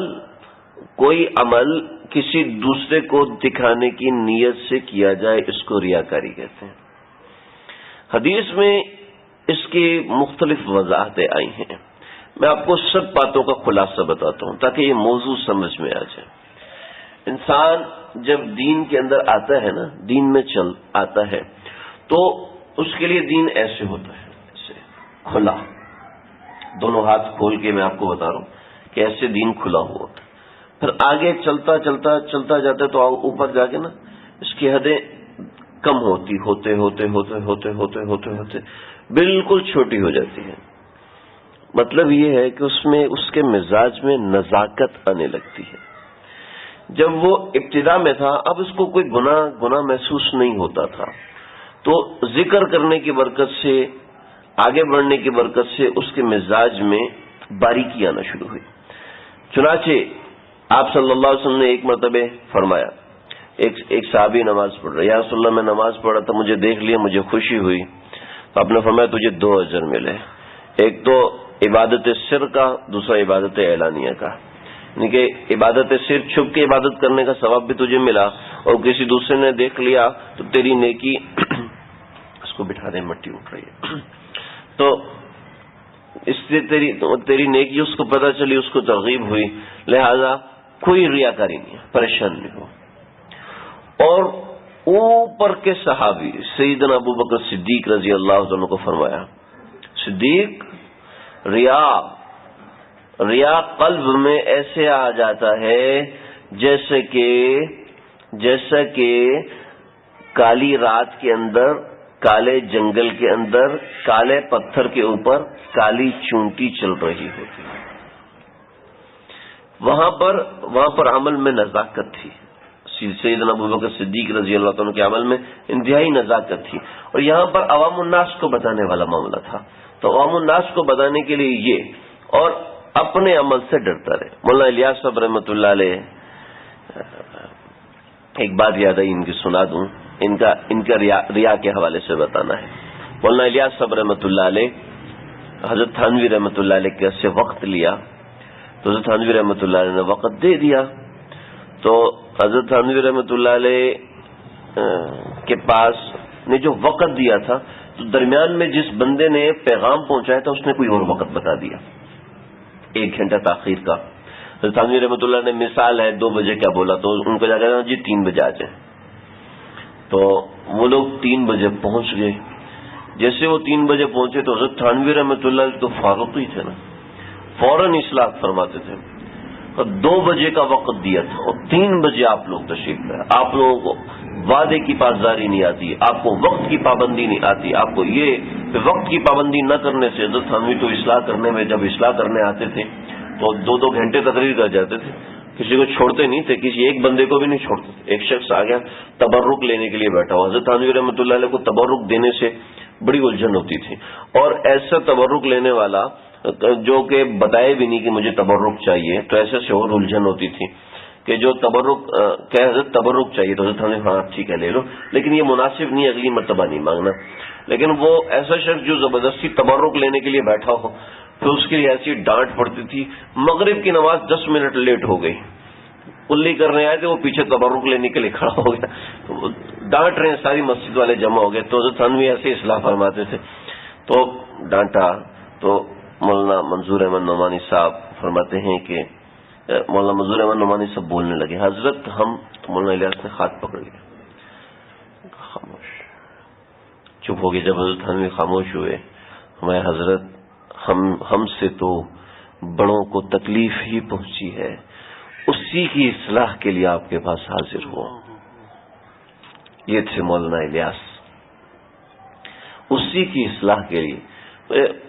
کوئی عمل کسی دوسرے کو دکھانے کی نیت سے کیا جائے، اس کو ریاکاری کہتے ہیں. حدیث میں اس کی مختلف وضاحتیں آئی ہیں. میں آپ کو سب باتوں کا خلاصہ بتاتا ہوں تاکہ یہ موضوع سمجھ میں آ جائے. انسان جب دین کے اندر آتا ہے نا، دین میں چل آتا ہے تو اس کے لیے دین ایسے ہوتا ہے، ایسے کھلا، دونوں ہاتھ کھول کے میں آپ کو بتا رہا ہوں کہ ایسے دین کھلا ہوا. پھر آگے چلتا چلتا چلتا جاتا ہے تو اوپر جا کے نا اس کی حدیں کم ہوتے ہوتے ہوتے ہوتے ہوتے ہوتے بالکل چھوٹی ہو جاتی ہے. مطلب یہ ہے کہ اس کے مزاج میں نزاکت آنے لگتی ہے. جب وہ ابتدا میں تھا اب اس کو کوئی گناہ محسوس نہیں ہوتا تھا، تو ذکر کرنے کی برکت سے، آگے بڑھنے کی برکت سے اس کے مزاج میں باریکی آنا شروع ہوئی. چنانچہ آپ صلی اللہ علیہ وسلم نے ایک مرتبہ فرمایا، ایک صحابی نماز پڑھ رہا، یا رسول اللہ میں نماز پڑھ رہا تھا، مجھے دیکھ لیا، مجھے خوشی ہوئی، تو آپ نے فرمایا تجھے 2 اجر ملے، ایک تو عبادت سر کا، دوسرا عبادت اعلانیہ کا. یعنی کہ عبادت سر چھپ کے عبادت کرنے کا ثواب بھی تجھے ملا، اور کسی دوسرے نے دیکھ لیا تو تیری نیکی اس کو بٹھا دیں، مٹی اٹھ رہی ہے، تو اس سے تیری نیکی اس کو پتہ چلی، اس کو ترغیب ہوئی. لہذا کوئی ریاکاری نہیں ہے، پریشان نہیں ہو. اور اوپر کے صحابی سیدنا ابو بکر صدیق رضی اللہ عنہ کو فرمایا، صدیق ریا قلب میں ایسے آ جاتا ہے جیسا کہ کالی رات کے اندر، کالے جنگل کے اندر، کالے پتھر کے اوپر کالی چونٹی چل رہی ہوتی ہے. وہاں پر عمل میں نزاکت تھی. سیدنا ابو بکر صدیق رضی اللہ عنہ کے عمل میں انتہائی نزاکت تھی. اور یہاں پر عوام الناس کو بتانے والا معاملہ تھا، تو عوام الناس کو بتانے کے لیے یہ، اور اپنے عمل سے ڈرتا رہے. مولانا الیاس صاحب رحمۃ اللہ علیہ، ایک بات یاد آئی ان کی سنا دوں، ان کا ریا کے حوالے سے بتانا ہے. مولانا الیاس صاحب رحمۃ اللہ علیہ حضرت تھانوی رحمۃ اللہ علیہ کے سے وقت لیا، تو حضرت تھانوی رحمۃ اللہ علیہ نے وقت دے دیا. تو حضرت تھانوی رحمۃ اللہ علیہ کے پاس نے جو وقت دیا تھا، تو درمیان میں جس بندے نے پیغام پہنچایا تھا اس نے کوئی اور وقت بتا دیا، 1 گھنٹہ تاخیر کا. حضرت تھانوی رحمۃ اللہ نے مثال ہے 2 بجے کیا بولا، تو ان کو جا کہا جی 3 بجے آ جائیں. تو وہ لوگ 3 بجے پہنچ گئے. جیسے وہ 3 بجے پہنچے تو حضرت تھانوی رحمۃ اللہ علیہ تو فاروق ہی تھے نا، فوراً اصلاح فرماتے تھے. اور 2 بجے کا وقت دیا تھا اور 3 بجے آپ لوگ تشریف لائے. آپ لوگوں کو وعدے کی پاسداری نہیں آتی، آپ کو وقت کی پابندی نہیں آتی، آپ کو یہ وقت کی پابندی نہ کرنے سے حضرت تھانوی تو اصلاح کرنے میں، جب اصلاح کرنے آتے تھے تو 2 گھنٹے تقریر کر جاتے تھے، کسی کو چھوڑتے نہیں تھے، کسی ایک بندے کو بھی نہیں چھوڑتے تھے. ایک شخص آ گیا تبرک لینے کے لیے بیٹھا ہوا، حضرت تھانوی رحمۃ اللہ علیہ کو تبرک دینے سے بڑی الجھن ہوتی تھی. اور ایسا تبرک لینے والا جو کہ بتائے بھی نہیں کہ مجھے تبرک چاہیے، تو ایسے سے اور الجھن ہوتی تھی کہ جو حضرت تبرک چاہیے تو حضرت ہاں ٹھیک ہے لے لو، لیکن یہ مناسب نہیں، اگلی مرتبہ نہیں مانگنا. لیکن وہ ایسا شخص جو زبردستی تبرک لینے کے لیے بیٹھا ہو، پھر اس کے لیے ایسی ڈانٹ پڑتی تھی. مغرب کی نماز 10 منٹ لیٹ ہو گئی، کلی کرنے آئے تھے، وہ پیچھے تبرک لینے کے لیے کھڑا ہو گیا، تو ڈانٹ رہے ہیں، ساری مسجد والے جمع ہو گئے. تو حضرت تھانوی ایسے اصلاح فرماتے تھے، تو ڈانٹا. تو مولانا منظور احمد نعمانی صاحب فرماتے ہیں کہ مولانا منظور احمد نعمانی سب بولنے لگے. حضرت ہم تو مولانا الیاس نے ہاتھ پکڑ لیا, خاموش, چپ ہو گئے. جب حضرت تھانوی خاموش ہوئے, ہمارے حضرت ہم سے تو بڑوں کو تکلیف ہی پہنچی ہے, اسی کی اصلاح کے لیے آپ کے پاس حاضر ہوا. یہ تھے مولانا الیاس, اسی کی اصلاح کے لیے.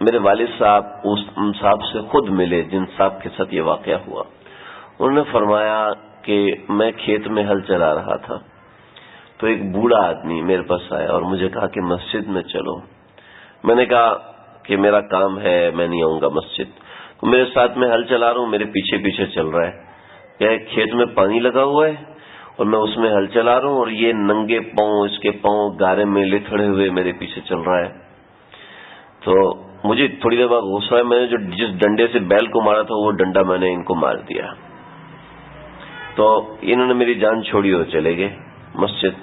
میرے والد صاحب اس صاحب سے خود ملے جن صاحب کے ساتھ یہ واقعہ ہوا. انہوں نے فرمایا کہ میں کھیت میں ہل چلا رہا تھا تو ایک بوڑھا آدمی میرے پاس آیا اور مجھے کہا کہ مسجد میں چلو. میں نے کہا کہ میرا کام ہے, میں نہیں آؤں گا مسجد. تو میرے ساتھ میں ہل چلا رہا ہوں, میرے پیچھے پیچھے چل رہا ہے. کہ کھیت میں پانی لگا ہوا ہے اور میں اس میں ہل چلا رہا ہوں اور یہ ننگے پاؤں, اس کے پاؤں گارے میں لتھڑے ہوئے میرے پیچھے چل رہا ہے. تو مجھے تھوڑی دیر بعد غصہ ہے, میں نے جس ڈنڈے سے بیل کو مارا تھا وہ ڈنڈا میں نے ان کو مار دیا. تو انہوں نے میری جان چھوڑی اور چلے گئے مسجد.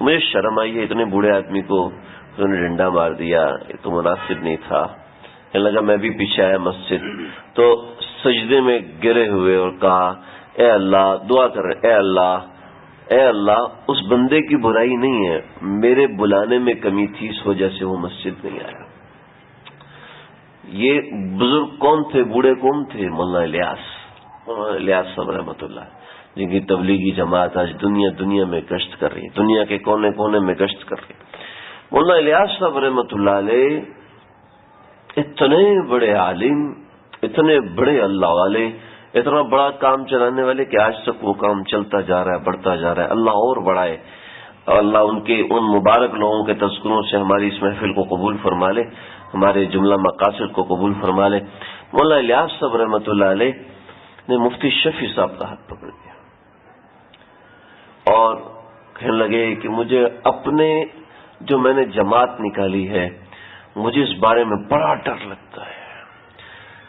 مجھے شرم آئی ہے, اتنے بوڑھے آدمی کو انہوں نے ڈنڈا مار دیا, یہ تو مناسب نہیں تھا. کہنے لگا میں بھی پیچھے آیا مسجد, تو سجدے میں گرے ہوئے اور کہا اے اللہ, دعا کر رہے, اے اللہ اس بندے کی برائی نہیں ہے, میرے بلانے میں کمی تھی اس وجہ سے وہ مسجد نہیں آیا. یہ بزرگ کون تھے, بوڑھے کون تھے؟ مولانا الیاس صاحب رحمۃ اللہ, جن کی تبلیغی جماعت آج دنیا میں گشت کر رہی ہے, دنیا کے کونے کونے میں گشت کر رہی ہے. مولانا الیاس صاحب رحمۃ اللہ علیہ اتنے بڑے عالم, اتنے بڑے اللہ والے, اتنا بڑا کام چلانے والے کہ آج تک وہ کام چلتا جا رہا ہے, بڑھتا جا رہا ہے. اللہ اور بڑھائے, اللہ ان مبارک لوگوں کے تذکروں سے ہماری اس محفل کو قبول فرما لے, ہمارے جملہ مقاصد کو قبول فرما لے. مولانا الیاس صاحب رحمۃ اللہ علیہ نے مفتی شفیع صاحب کا ہاتھ پکڑ لیا اور کہنے لگے کہ مجھے اپنے جو میں نے جماعت نکالی ہے مجھے اس بارے میں بڑا ڈر لگتا ہے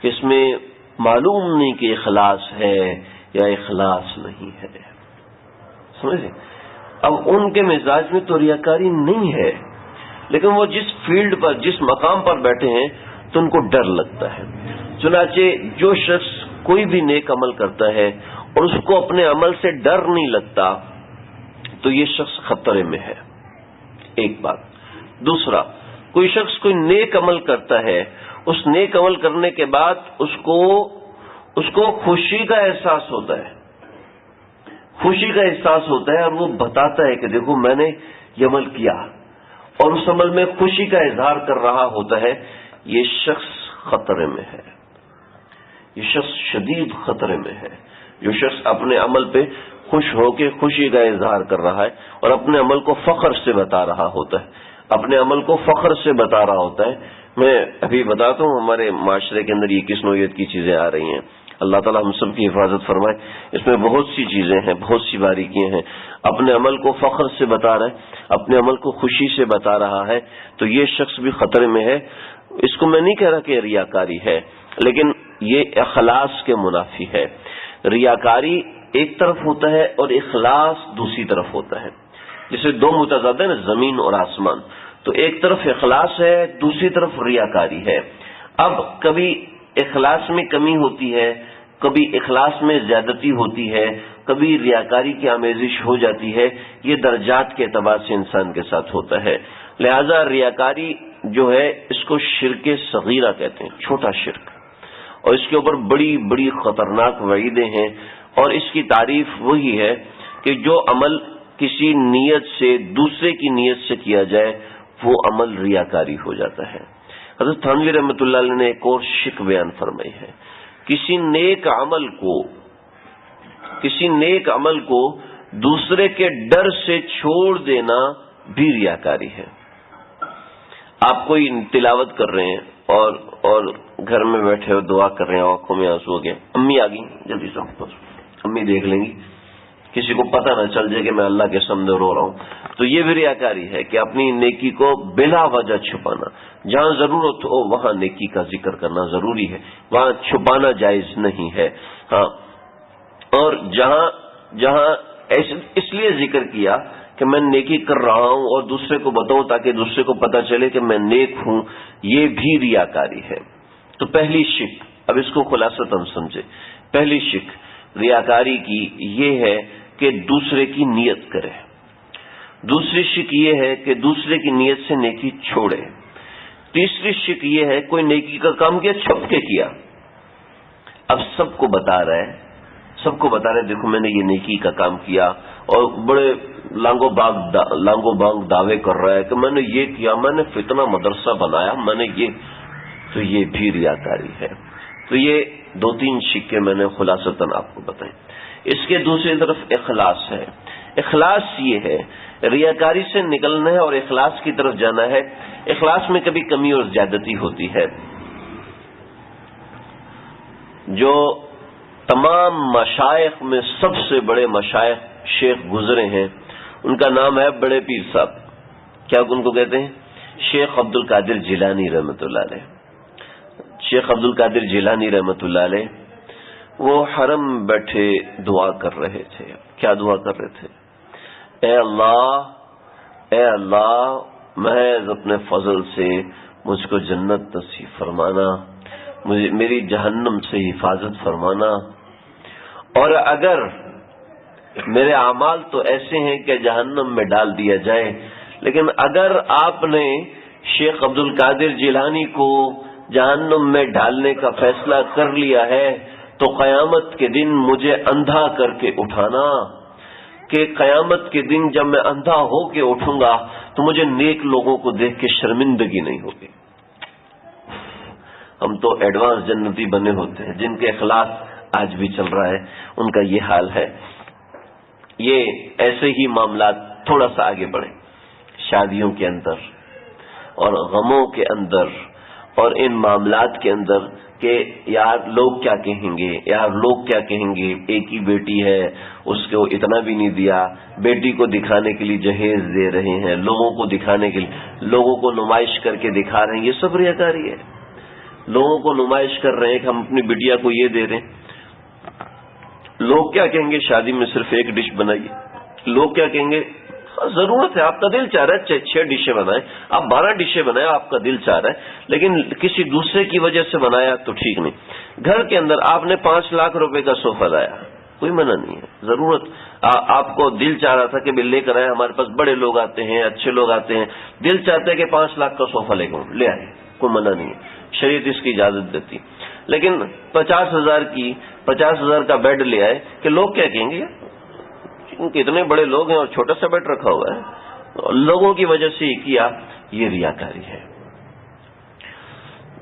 کہ اس میں معلوم نہیں کہ اخلاص ہے یا اخلاص نہیں ہے. سمجھے؟ اب ان کے مزاج میں تو ریاکاری نہیں ہے, لیکن وہ جس فیلڈ پر, جس مقام پر بیٹھے ہیں تو ان کو ڈر لگتا ہے. چنانچہ جو شخص کوئی بھی نیک عمل کرتا ہے اور اس کو اپنے عمل سے ڈر نہیں لگتا تو یہ شخص خطرے میں ہے. ایک بات. دوسرا, کوئی شخص کوئی نیک عمل کرتا ہے, اس نیک عمل کرنے کے بعد اس کو خوشی کا احساس ہوتا ہے, خوشی کا احساس ہوتا ہے اور وہ بتاتا ہے کہ دیکھو میں نے یہ عمل کیا, اور اس عمل میں خوشی کا اظہار کر رہا ہوتا ہے. یہ شخص خطرے میں ہے, یہ شخص شدید خطرے میں ہے. جو شخص اپنے عمل پہ خوش ہو کے خوشی کا اظہار کر رہا ہے اور اپنے عمل کو فخر سے بتا رہا ہوتا ہے, اپنے عمل کو فخر سے بتا رہا ہوتا ہے. میں ابھی بتاتا ہوں ہمارے معاشرے کے اندر یہ کس نوعیت کی چیزیں آ رہی ہیں. اللہ تعالیٰ ہم سب کی حفاظت فرمائے. اس میں بہت سی چیزیں ہیں, بہت سی باریکیاں ہیں. اپنے عمل کو فخر سے بتا رہا ہے, اپنے عمل کو خوشی سے بتا رہا ہے, تو یہ شخص بھی خطرے میں ہے. اس کو میں نہیں کہہ رہا کہ ریاکاری ہے, لیکن یہ اخلاص کے منافی ہے. ریاکاری ایک طرف ہوتا ہے اور اخلاص دوسری طرف ہوتا ہے. جیسے دو متضاد ہیں نا, زمین اور آسمان. تو ایک طرف اخلاص ہے, دوسری طرف ریاکاری ہے. اب کبھی اخلاص میں کمی ہوتی ہے, کبھی اخلاص میں زیادتی ہوتی ہے, کبھی ریاکاری کی آمیزش ہو جاتی ہے. یہ درجات کے اعتبار سے انسان کے ساتھ ہوتا ہے. لہذا ریاکاری جو ہے اس کو شرک صغیرہ کہتے ہیں, چھوٹا شرک, اور اس کے اوپر بڑی بڑی خطرناک وعیدیں ہیں. اور اس کی تعریف وہی ہے کہ جو عمل کسی نیت سے دوسرے کی نیت سے کیا جائے وہ عمل ریاکاری ہو جاتا ہے. حضرت تھانوی رحمۃ اللہ علیہ نے ایک اور شک بیان فرمائی ہے, کسی نیک عمل کو دوسرے کے ڈر سے چھوڑ دینا بھی ریاکاری ہے. آپ کوئی تلاوت کر رہے ہیں اور گھر میں بیٹھے ہو دعا کر رہے ہیں, آنکھوں میں آنسو ہو گیا, امی آ گئی جلدی سے, امی دیکھ لیں گی, کسی کو پتہ نہ چل جائے کہ میں اللہ کے سامنے رو رہا ہوں. تو یہ بھی ریاکاری ہے کہ اپنی نیکی کو بلا وجہ چھپانا. جہاں ضرورت ہو وہاں نیکی کا ذکر کرنا ضروری ہے, وہاں چھپانا جائز نہیں ہے. ہاں, اور جہاں اس لیے ذکر کیا کہ میں نیکی کر رہا ہوں اور دوسرے کو بتاؤں تاکہ دوسرے کو پتہ چلے کہ میں نیک ہوں, یہ بھی ریاکاری ہے. تو پہلی شک, اب اس کو خلاصتاً سمجھے. پہلی شک, ریاکاری کی یہ ہے کہ دوسرے کی نیت کرے. دوسری شک یہ ہے کہ دوسرے کی نیت سے نیکی چھوڑے. تیسری شک یہ ہے کوئی نیکی کا کام کیا چھپ کے کیا. اب سب کو بتا رہے دیکھو میں نے یہ نیکی کا کام کیا اور بڑے لانگو بانگ دعوے کر رہا ہے کہ میں نے یہ کیا, میں نے فتنہ مدرسہ بنایا, میں نے تو یہ بھی ریاکاری ہے. تو یہ 2-3 شکے میں نے خلاصتاً آپ کو بتائیں. اس کے دوسری طرف اخلاص ہے. اخلاص یہ ہے ریاکاری سے نکلنا ہے اور اخلاص کی طرف جانا ہے. اخلاص میں کبھی کمی اور زیادتی ہوتی ہے. جو تمام مشائخ میں سب سے بڑے مشائخ شیخ گزرے ہیں ان کا نام ہے بڑے پیر صاحب. کیا ان کو کہتے ہیں؟ شیخ عبد القادر جیلانی رحمۃ اللہ علیہ. شیخ عبد القادر جیلانی رحمۃ اللہ علیہ وہ حرم بیٹھے دعا کر رہے تھے. کیا دعا کر رہے تھے؟ اے اللہ محض اپنے فضل سے مجھ کو جنت نصیب فرمانا, مجھے میری جہنم سے حفاظت فرمانا, اور اگر میرے اعمال تو ایسے ہیں کہ جہنم میں ڈال دیا جائے, لیکن اگر آپ نے شیخ عبد القادر جیلانی کو جہنم میں ڈالنے کا فیصلہ کر لیا ہے تو قیامت کے دن مجھے اندھا کر کے اٹھانا, کہ قیامت کے دن جب میں اندھا ہو کے اٹھوں گا تو مجھے نیک لوگوں کو دیکھ کے شرمندگی نہیں ہوگی. ہم تو ایڈوانس جنتی بنے ہوتے ہیں, جن کے اخلاص آج بھی چل رہا ہے ان کا یہ حال ہے. یہ ایسے ہی معاملات تھوڑا سا آگے بڑھیں شادیوں کے اندر اور غموں کے اندر اور ان معاملات کے اندر کہ یار لوگ کیا کہیں گے, لوگ کیا کہیں گے, ایک ہی بیٹی ہے اس کو اتنا بھی نہیں دیا, بیٹی کو دکھانے کے لیے جہیز دے رہے ہیں, لوگوں کو دکھانے کے لیے, لوگوں کو نمائش کر کے دکھا رہے ہیں. یہ سب ریاکاری ہے. لوگوں کو نمائش کر رہے ہیں کہ ہم اپنی بٹیا کو یہ دے رہے ہیں. لوگ کیا کہیں گے شادی میں صرف ایک ڈش بنائیے. لوگ کیا کہیں گے ضرورت ہے, آپ کا دل چاہ رہا ہے 6 ڈشیں بنائیں, آپ 12 ڈشیں بنائیں, آپ کا دل چاہ رہا ہے, لیکن کسی دوسرے کی وجہ سے بنایا تو ٹھیک نہیں. گھر کے اندر آپ نے 5 لاکھ روپے کا صوفہ لایا, کوئی منع نہیں ہے. ضرورت آپ کو دل چاہ رہا تھا کہ لے کر آئے, ہمارے پاس بڑے لوگ آتے ہیں, اچھے لوگ آتے ہیں, دل چاہتے ہیں کہ 5 لاکھ کا صوفہ لے آئے, کوئی منع نہیں ہے, شریعت اس کی اجازت دیتی. لیکن 50,000 کا بیڈ لے آئے کہ لوگ کیا کہیں گے, اتنے بڑے لوگ ہیں اور چھوٹا سا بیڈ رکھا ہوا ہے, لوگوں کی وجہ سے یہ کیا, یہ ریاکاری ہے.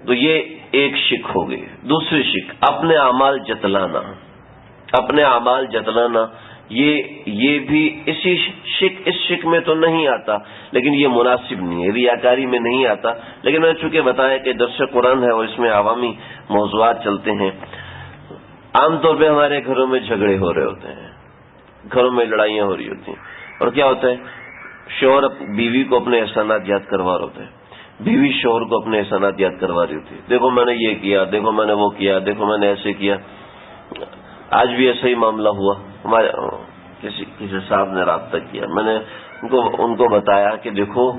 تو یہ ایک شک ہو گئی. دوسری شک اپنے اعمال جتلانا. اپنے اعمال جتلانا یہ بھی اس شک میں تو نہیں آتا, لیکن یہ مناسب نہیں ہے, ریاکاری میں نہیں آتا. لیکن میں نے چونکہ بتایا کہ درس قرآن ہے اور اس میں عوامی موضوعات چلتے ہیں, عام طور پہ ہمارے گھروں میں جھگڑے ہو رہے ہوتے ہیں, گھروں میں لڑائیاں ہو رہی ہوتی ہیں, اور کیا ہوتا ہے شوہر بیوی کو اپنے احسانات یاد کروا رہے ہوتے ہیں, بیوی شوہر کو اپنے احسانات یاد کروا رہی ہوتی ہے. دیکھو میں نے یہ کیا, دیکھو میں نے وہ کیا, دیکھو میں نے ایسے کیا. آج بھی ایسا ہی معاملہ ہوا. ہمارے کسی صاحب نے رابطہ کیا, میں نے ان کو بتایا کہ دیکھو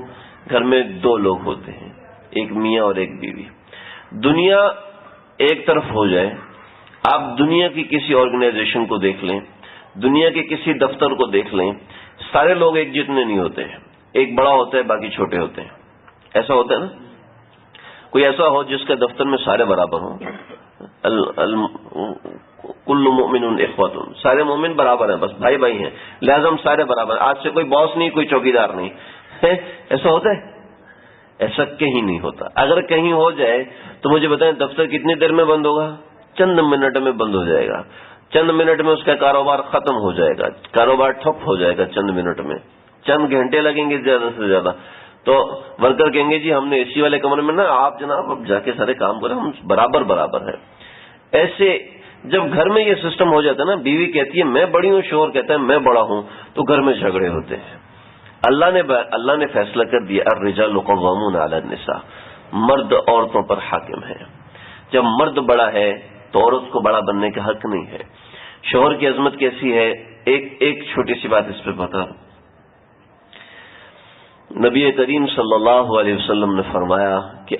گھر میں 2 لوگ ہوتے ہیں, ایک میاں اور ایک بیوی. دنیا ایک طرف ہو جائے, آپ دنیا کی کسی آرگنائزیشن کو دیکھ لیں, دنیا کے کسی دفتر کو دیکھ لیں, سارے لوگ ایک جتنے نہیں ہوتے ہیں. ایک بڑا ہوتا ہے باقی چھوٹے ہوتے ہیں. ایسا ہوتا ہے نا. کوئی ایسا ہو جس کے دفتر میں سارے برابر ہوں, کل مومن اخوۃ, سارے مومن برابر ہیں, بس بھائی بھائی ہیں, لہذا ہم سارے برابر. آج سے کوئی باس نہیں, کوئی چوکیدار نہیں. ایسا ہوتا ہے؟ ایسا کہیں نہیں ہوتا. اگر کہیں ہو جائے تو مجھے بتائیں دفتر کتنی دیر میں بند ہوگا؟ چند منٹ میں بند ہو جائے گا. چند منٹ میں اس کا کاروبار ختم ہو جائے گا, کاروبار ٹھپ ہو جائے گا چند منٹ میں. چند گھنٹے لگیں گے زیادہ سے زیادہ. تو ورکر کہیں گے جی ہم نے اے سی والے کمرے میں نا, آپ جناب اب جا کے سارے کام کریں, ہم برابر ہیں. ایسے جب گھر میں یہ سسٹم ہو جاتا ہے نا, بیوی کہتی ہے میں بڑی ہوں, شوہر کہتا ہے میں بڑا ہوں, تو گھر میں جھگڑے ہوتے ہیں. اللہ نے فیصلہ کر دیا الرجال قوامون علی النساء, مرد عورتوں پر حاکم ہے. جب مرد بڑا ہے تو عورت کو بڑا بننے کا حق نہیں ہے. شوہر کی عظمت کیسی ہے, ایک چھوٹی سی بات اس پہ بتا. نبی کریم صلی اللہ علیہ وسلم نے فرمایا کہ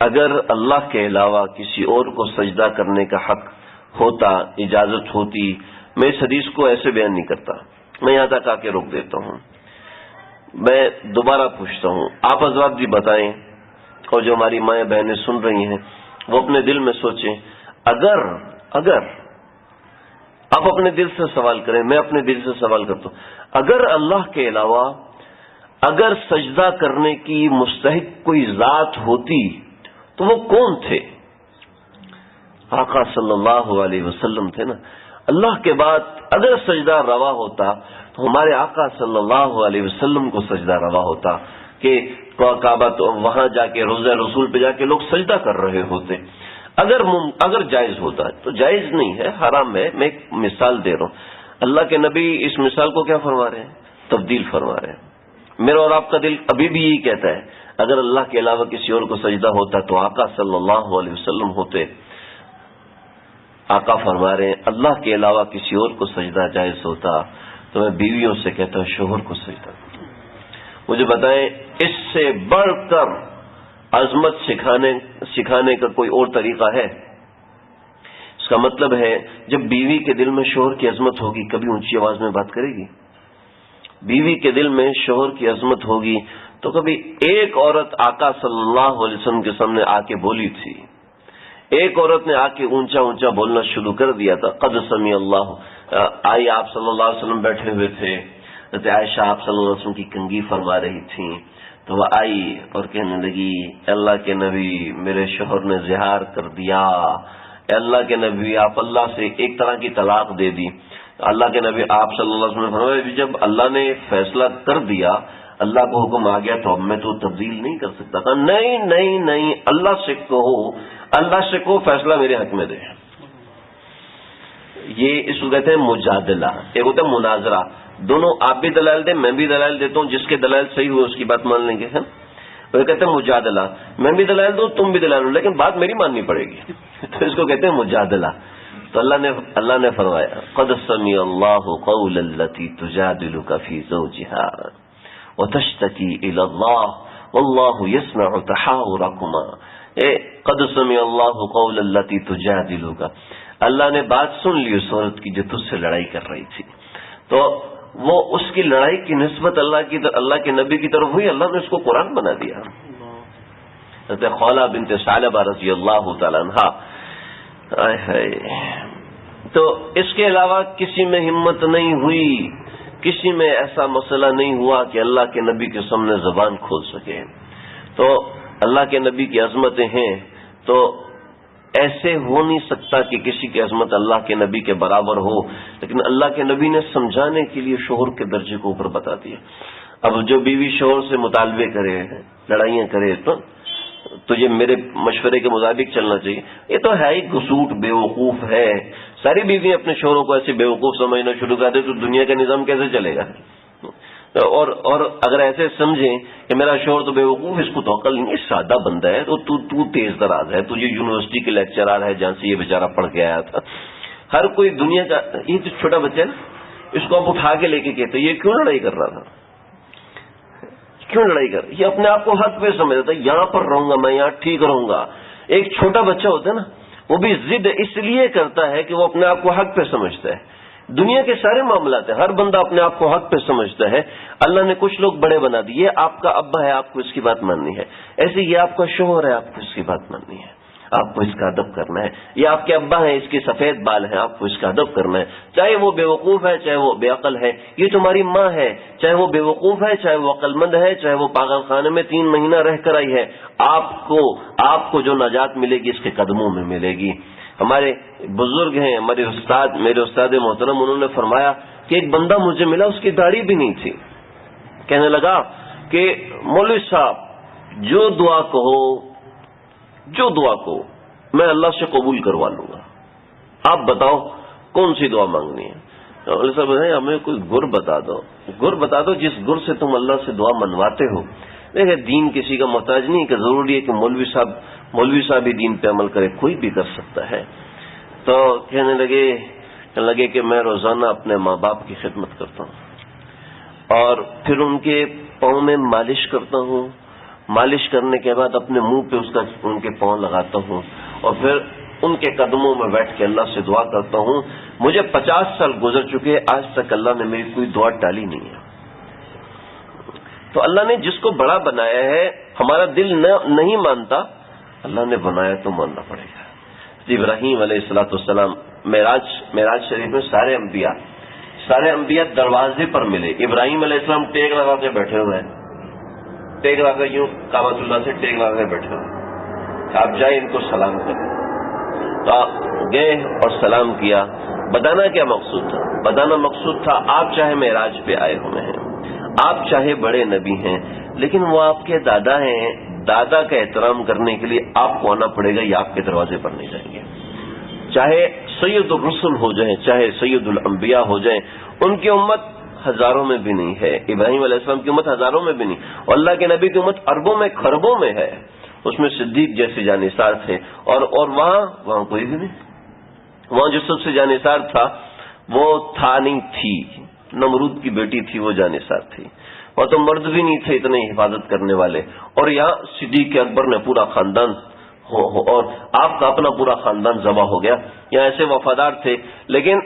اگر اللہ کے علاوہ کسی اور کو سجدہ کرنے کا حق ہوتا، اجازت ہوتی، میں اس حدیث کو ایسے بیان نہیں کرتا، میں یہاں تک آ کے روک دیتا ہوں۔ میں دوبارہ پوچھتا ہوں، آپ حضرات بھی بتائیں، اور جو ہماری مائیں بہنیں سن رہی ہیں وہ اپنے دل میں سوچیں، اگر آپ اپنے دل سے سوال کریں، میں اپنے دل سے سوال کرتا ہوں، اگر اللہ کے علاوہ اگر سجدہ کرنے کی مستحق کوئی ذات ہوتی تو وہ کون تھے؟ آقا صلی اللہ علیہ وسلم تھے نا۔ اللہ کے بعد اگر سجدہ روا ہوتا تو ہمارے آقا صلی اللہ علیہ وسلم کو سجدہ روا ہوتا کہ کعبہ تو وہاں جا کے روضہ رسول پہ جا کے لوگ سجدہ کر رہے ہوتے۔ اگر جائز ہوتا ہے تو جائز نہیں ہے، حرام ہے۔ میں ایک مثال دے رہا ہوں، اللہ کے نبی اس مثال کو کیا فرما رہے ہیں؟ تبدیل فرما رہے ہیں۔ میرا اور آپ کا دل ابھی بھی یہی کہتا ہے اگر اللہ کے علاوہ کسی اور کو سجدہ ہوتا تو آقا صلی اللہ علیہ وسلم ہوتے۔ آقا فرما رہے ہیں اللہ کے علاوہ کسی اور کو سجدہ جائز ہوتا تو میں بیویوں سے کہتا ہوں شوہر کو سجدہ۔ مجھے بتائیں اس سے بڑھ کر عظمت سکھانے کا کوئی اور طریقہ ہے؟ اس کا مطلب ہے جب بیوی کے دل میں شوہر کی عظمت ہوگی کبھی اونچی آواز میں بات کرے گی؟ بیوی کے دل میں شوہر کی عظمت ہوگی تو کبھی ایک عورت آقا صلی اللہ علیہ وسلم کے سامنے آ کے بولی تھی، ایک عورت نے آ کے اونچا اونچا بولنا شروع کر دیا تھا، قد سمع اللہ۔ آئی آپ صلی اللہ علیہ وسلم بیٹھے ہوئے تھے، عائشہ آپ صلی اللہ علیہ وسلم کی کنگھی فرما رہی تھیں، تو وہ آئی اور کہنے لگی اللہ کے نبی میرے شوہر نے زہار کر دیا، اللہ کے نبی آپ اللہ سے ایک طرح کی طلاق دے دی۔ اللہ کے نبی آپ صلی اللہ علیہ وسلم نے فرمایا جب اللہ نے فیصلہ کر دیا، اللہ کو حکم آ گیا تو اب میں تو تبدیل نہیں کر سکتا تھا۔ نہیں نہیں نہیں، اللہ سے کہو فیصلہ میرے حق میں دے۔ یہ اس کو کہتے ہیں مجادلہ، ایک ہوتا ہے مناظرہ، دونوں آپ بھی دلائل دیں میں بھی دلائل دیتا ہوں، جس کے دلائل صحیح ہوئے اس کی بات مان لیں گے، ہے وہ کہتے ہیں مجادلہ، میں بھی دلائل دوں تم بھی دلائل دو لیکن بات میری ماننی پڑے گی، تو اس کو کہتے ہیں مجادلہ۔ تو اللہ نے فرمایا قد سمع اللہ قول التی تجادلک فی زوجها وتشتکی الی اللہ واللہ یسمع تحاورکما۔ قد سمع اللہ قول التی تجادلک، اللہ نے بات سن لی اس عورت کی جو تجھ سے لڑائی کر رہی تھی، تو وہ اس کی لڑائی کی نسبت اللہ کے نبی کی طرف ہوئی، اللہ نے اس کو قرآن بنا دیا۔ حضرت خولہ بنت ثعلبہ رضی اللہ تعالی عنہا، تو اس کے علاوہ کسی میں ہمت نہیں ہوئی، کسی میں ایسا مسئلہ نہیں ہوا کہ اللہ کے نبی کے سامنے زبان کھول سکے۔ تو اللہ کے نبی کی عظمتیں ہیں، تو ایسے ہو نہیں سکتا کہ کسی کی عظمت اللہ کے نبی کے برابر ہو، لیکن اللہ کے نبی نے سمجھانے کے لیے شوہر کے درجے کو اوپر بتا دیا۔ اب جو بیوی شوہر سے مطالبے کرے، لڑائیاں کرے، تو تجھے میرے مشورے کے مطابق چلنا چاہیے، یہ تو ہے ہی گھسوٹ، بیوقوف ہے۔ ساری بیوی اپنے شوہروں کو ایسے بیوقوف سمجھنا شروع کر دے تو دنیا کا نظام کیسے چلے گا؟ اور اگر ایسے سمجھیں کہ میرا شوہر تو بیوقوف، اس کو تو عقل نہیں، سادہ بندہ ہے، تو تیز دراز ہے، تجھے یونیورسٹی کے لیکچرار ہے جہاں سے یہ بیچارہ پڑھ کے آیا تھا۔ ہر کوئی دنیا کا، یہ جو چھوٹا بچہ ہے نا، اس کو آپ اٹھا کے لے کے کہتے یہ کیوں لڑائی کر رہا تھا، کیوں لڑائی کر، یہ اپنے آپ کو حق پہ سمجھتا تھا، یہاں پر رہوں گا میں، یہاں ٹھیک رہوں گا۔ ایک چھوٹا بچہ ہوتا ہے نا، وہ بھی ضد اس لیے کرتا ہے کہ وہ اپنے آپ کو حق پہ سمجھتا ہے۔ دنیا کے سارے معاملات ہیں، ہر بندہ اپنے آپ کو حق پہ سمجھتا ہے۔ اللہ نے کچھ لوگ بڑے بنا دیے، یہ آپ کا ابا ہے آپ کو اس کی بات ماننی ہے، ایسے یہ آپ کا شوہر ہے آپ کو اس کی بات ماننی ہے، آپ کو اس کا ادب کرنا ہے۔ یہ آپ کے ابا ہیں، اس کے سفید بال ہیں، آپ کو اس کا ادب کرنا ہے، چاہے وہ بیوقوف ہے چاہے وہ بے عقل ہے۔ یہ تمہاری ماں ہے، چاہے وہ بیوقوف ہے چاہے وہ عقل مند ہے، چاہے وہ پاگل خانے میں 3 مہینہ رہ کر آئی ہے، آپ کو جو نجات ملے گی اس کے قدموں میں ملے گی۔ ہمارے بزرگ ہیں، ہمارے استاد، میرے استاد محترم، انہوں نے فرمایا کہ ایک بندہ مجھے ملا، اس کی داڑھی بھی نہیں تھی، کہنے لگا کہ مولوی صاحب جو دعا کہو میں اللہ سے قبول کروا لوں گا، آپ بتاؤ کون سی دعا مانگنی ہے؟ مولوی صاحب ہمیں کوئی گر بتا دو جس گر سے تم اللہ سے دعا منواتے ہو۔ دیکھیں دین کسی کا محتاج نہیں کہ ضروری ہے کہ مولوی صاحب ہی دین پہ عمل کرے، کوئی بھی کر سکتا ہے۔ تو کہنے لگے کہ میں روزانہ اپنے ماں باپ کی خدمت کرتا ہوں اور پھر ان کے پاؤں میں مالش کرتا ہوں، مالش کرنے کے بعد اپنے منہ پہ ان کے پاؤں لگاتا ہوں اور پھر ان کے قدموں میں بیٹھ کے اللہ سے دعا کرتا ہوں. مجھے 50 سال گزر چکے، آج تک اللہ نے میری کوئی دعا ٹالی نہیں ہے. تو اللہ نے جس کو بڑا بنایا ہے، ہمارا دل نہیں مانتا، اللہ نے بنایا تو ماننا پڑے گا. ابراہیم علیہ الصلوۃ والسلام معراج شریف میں سارے انبیاء دروازے پر ملے. ابراہیم علیہ السلام ٹیک لگا کے بیٹھے ہوئے ہیں، ٹیک لگا کے یوں کعبۃ اللہ سے ٹیک لگا کے بیٹھے ہوئے ہیں. آپ جائیں ان کو سلام کریں. تو آپ گئے اور سلام کیا. بتانا کیا مقصود تھا؟ بتانا مقصود تھا آپ چاہے معراج پہ آئے ہوئے ہیں، آپ چاہے بڑے نبی ہیں، لیکن وہ آپ کے دادا ہیں. دادا کا احترام کرنے کے لیے آپ کو آنا پڑے گا، یہ آپ کے دروازے پر نہیں جائیں گے. چاہے سید الرسل ہو جائیں، چاہے سید الانبیاء ہو جائیں، ان کی امت ہزاروں میں بھی نہیں ہے. ابراہیم علیہ السلام کی امت ہزاروں میں بھی نہیں، اور اللہ کے نبی کی امت اربوں میں خربوں میں ہے. اس میں صدیق جیسے جانثار تھے، اور وہاں کوئی بھی نہیں. وہاں جو سب سے جانثار تھا وہ تھا نہیں تھی، نمرود کی بیٹی تھی، وہ جانثار تھی. وہاں تو مرد بھی نہیں تھے اتنے حفاظت کرنے والے. اور یہاں صدیق اکبر نے پورا خاندان اور آپ کا اپنا پورا خاندان ذبح ہو گیا. یہاں ایسے وفادار تھے، لیکن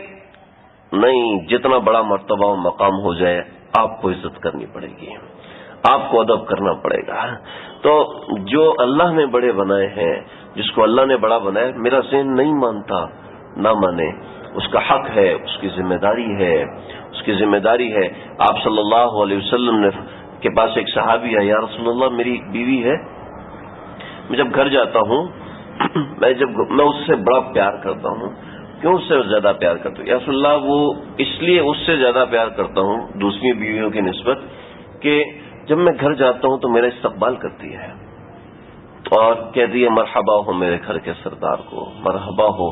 نہیں، جتنا بڑا مرتبہ و مقام ہو جائے آپ کو عزت کرنی پڑے گی، آپ کو ادب کرنا پڑے گا. تو جو اللہ نے بڑے بنائے ہیں، جس کو اللہ نے بڑا بنایا، میرا ذہن نہیں مانتا، نہ مانے. اس کا حق ہے، اس کی ذمہ داری ہے، اس کی ذمہ داری ہے. آپ صلی اللہ علیہ وسلم کے پاس ایک صحابی ہے، یا رسول اللہ میری ایک بیوی ہے، میں جب گھر جاتا ہوں میں اس سے بڑا پیار کرتا ہوں. کیوں اس سے زیادہ پیار کرتا ہوں؟ یا رسول اللہ وہ اس لیے اس سے زیادہ پیار کرتا ہوں دوسری بیویوں کی نسبت کہ جب میں گھر جاتا ہوں تو میرا استقبال کرتی ہے اور کہتی ہے مرحبا ہو میرے گھر کے سردار کو، مرحبا ہو،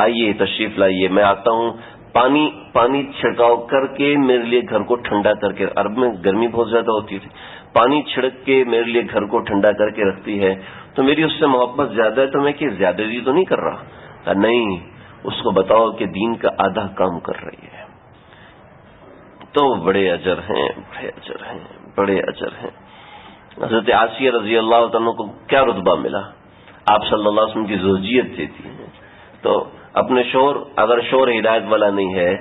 آئیے تشریف لائیے. میں آتا ہوں، پانی چھڑکاؤ کر کے میرے لیے گھر کو ٹھنڈا کر کے، عرب میں گرمی بہت زیادہ ہوتی تھی، پانی چھڑک کے میرے لیے گھر کو ٹھنڈا کر کے رکھتی ہے. تو میری اس سے محبت زیادہ ہے تو میں کہ زیادتی تو نہیں کر رہا؟ نہیں، اس کو بتاؤ کہ دین کا آدھا کام کر رہی ہے. تو بڑے اجر ہیں، بڑے اجر ہیں، بڑے اجر ہیں. حضرت عائشہ رضی اللہ تعالیٰ کو کیا رتبہ ملا؟ آپ صلی اللہ علیہ وسلم کی زوجیت دیتی ہیں. تو اپنے اگر شوہر ہدایت والا نہیں ہے،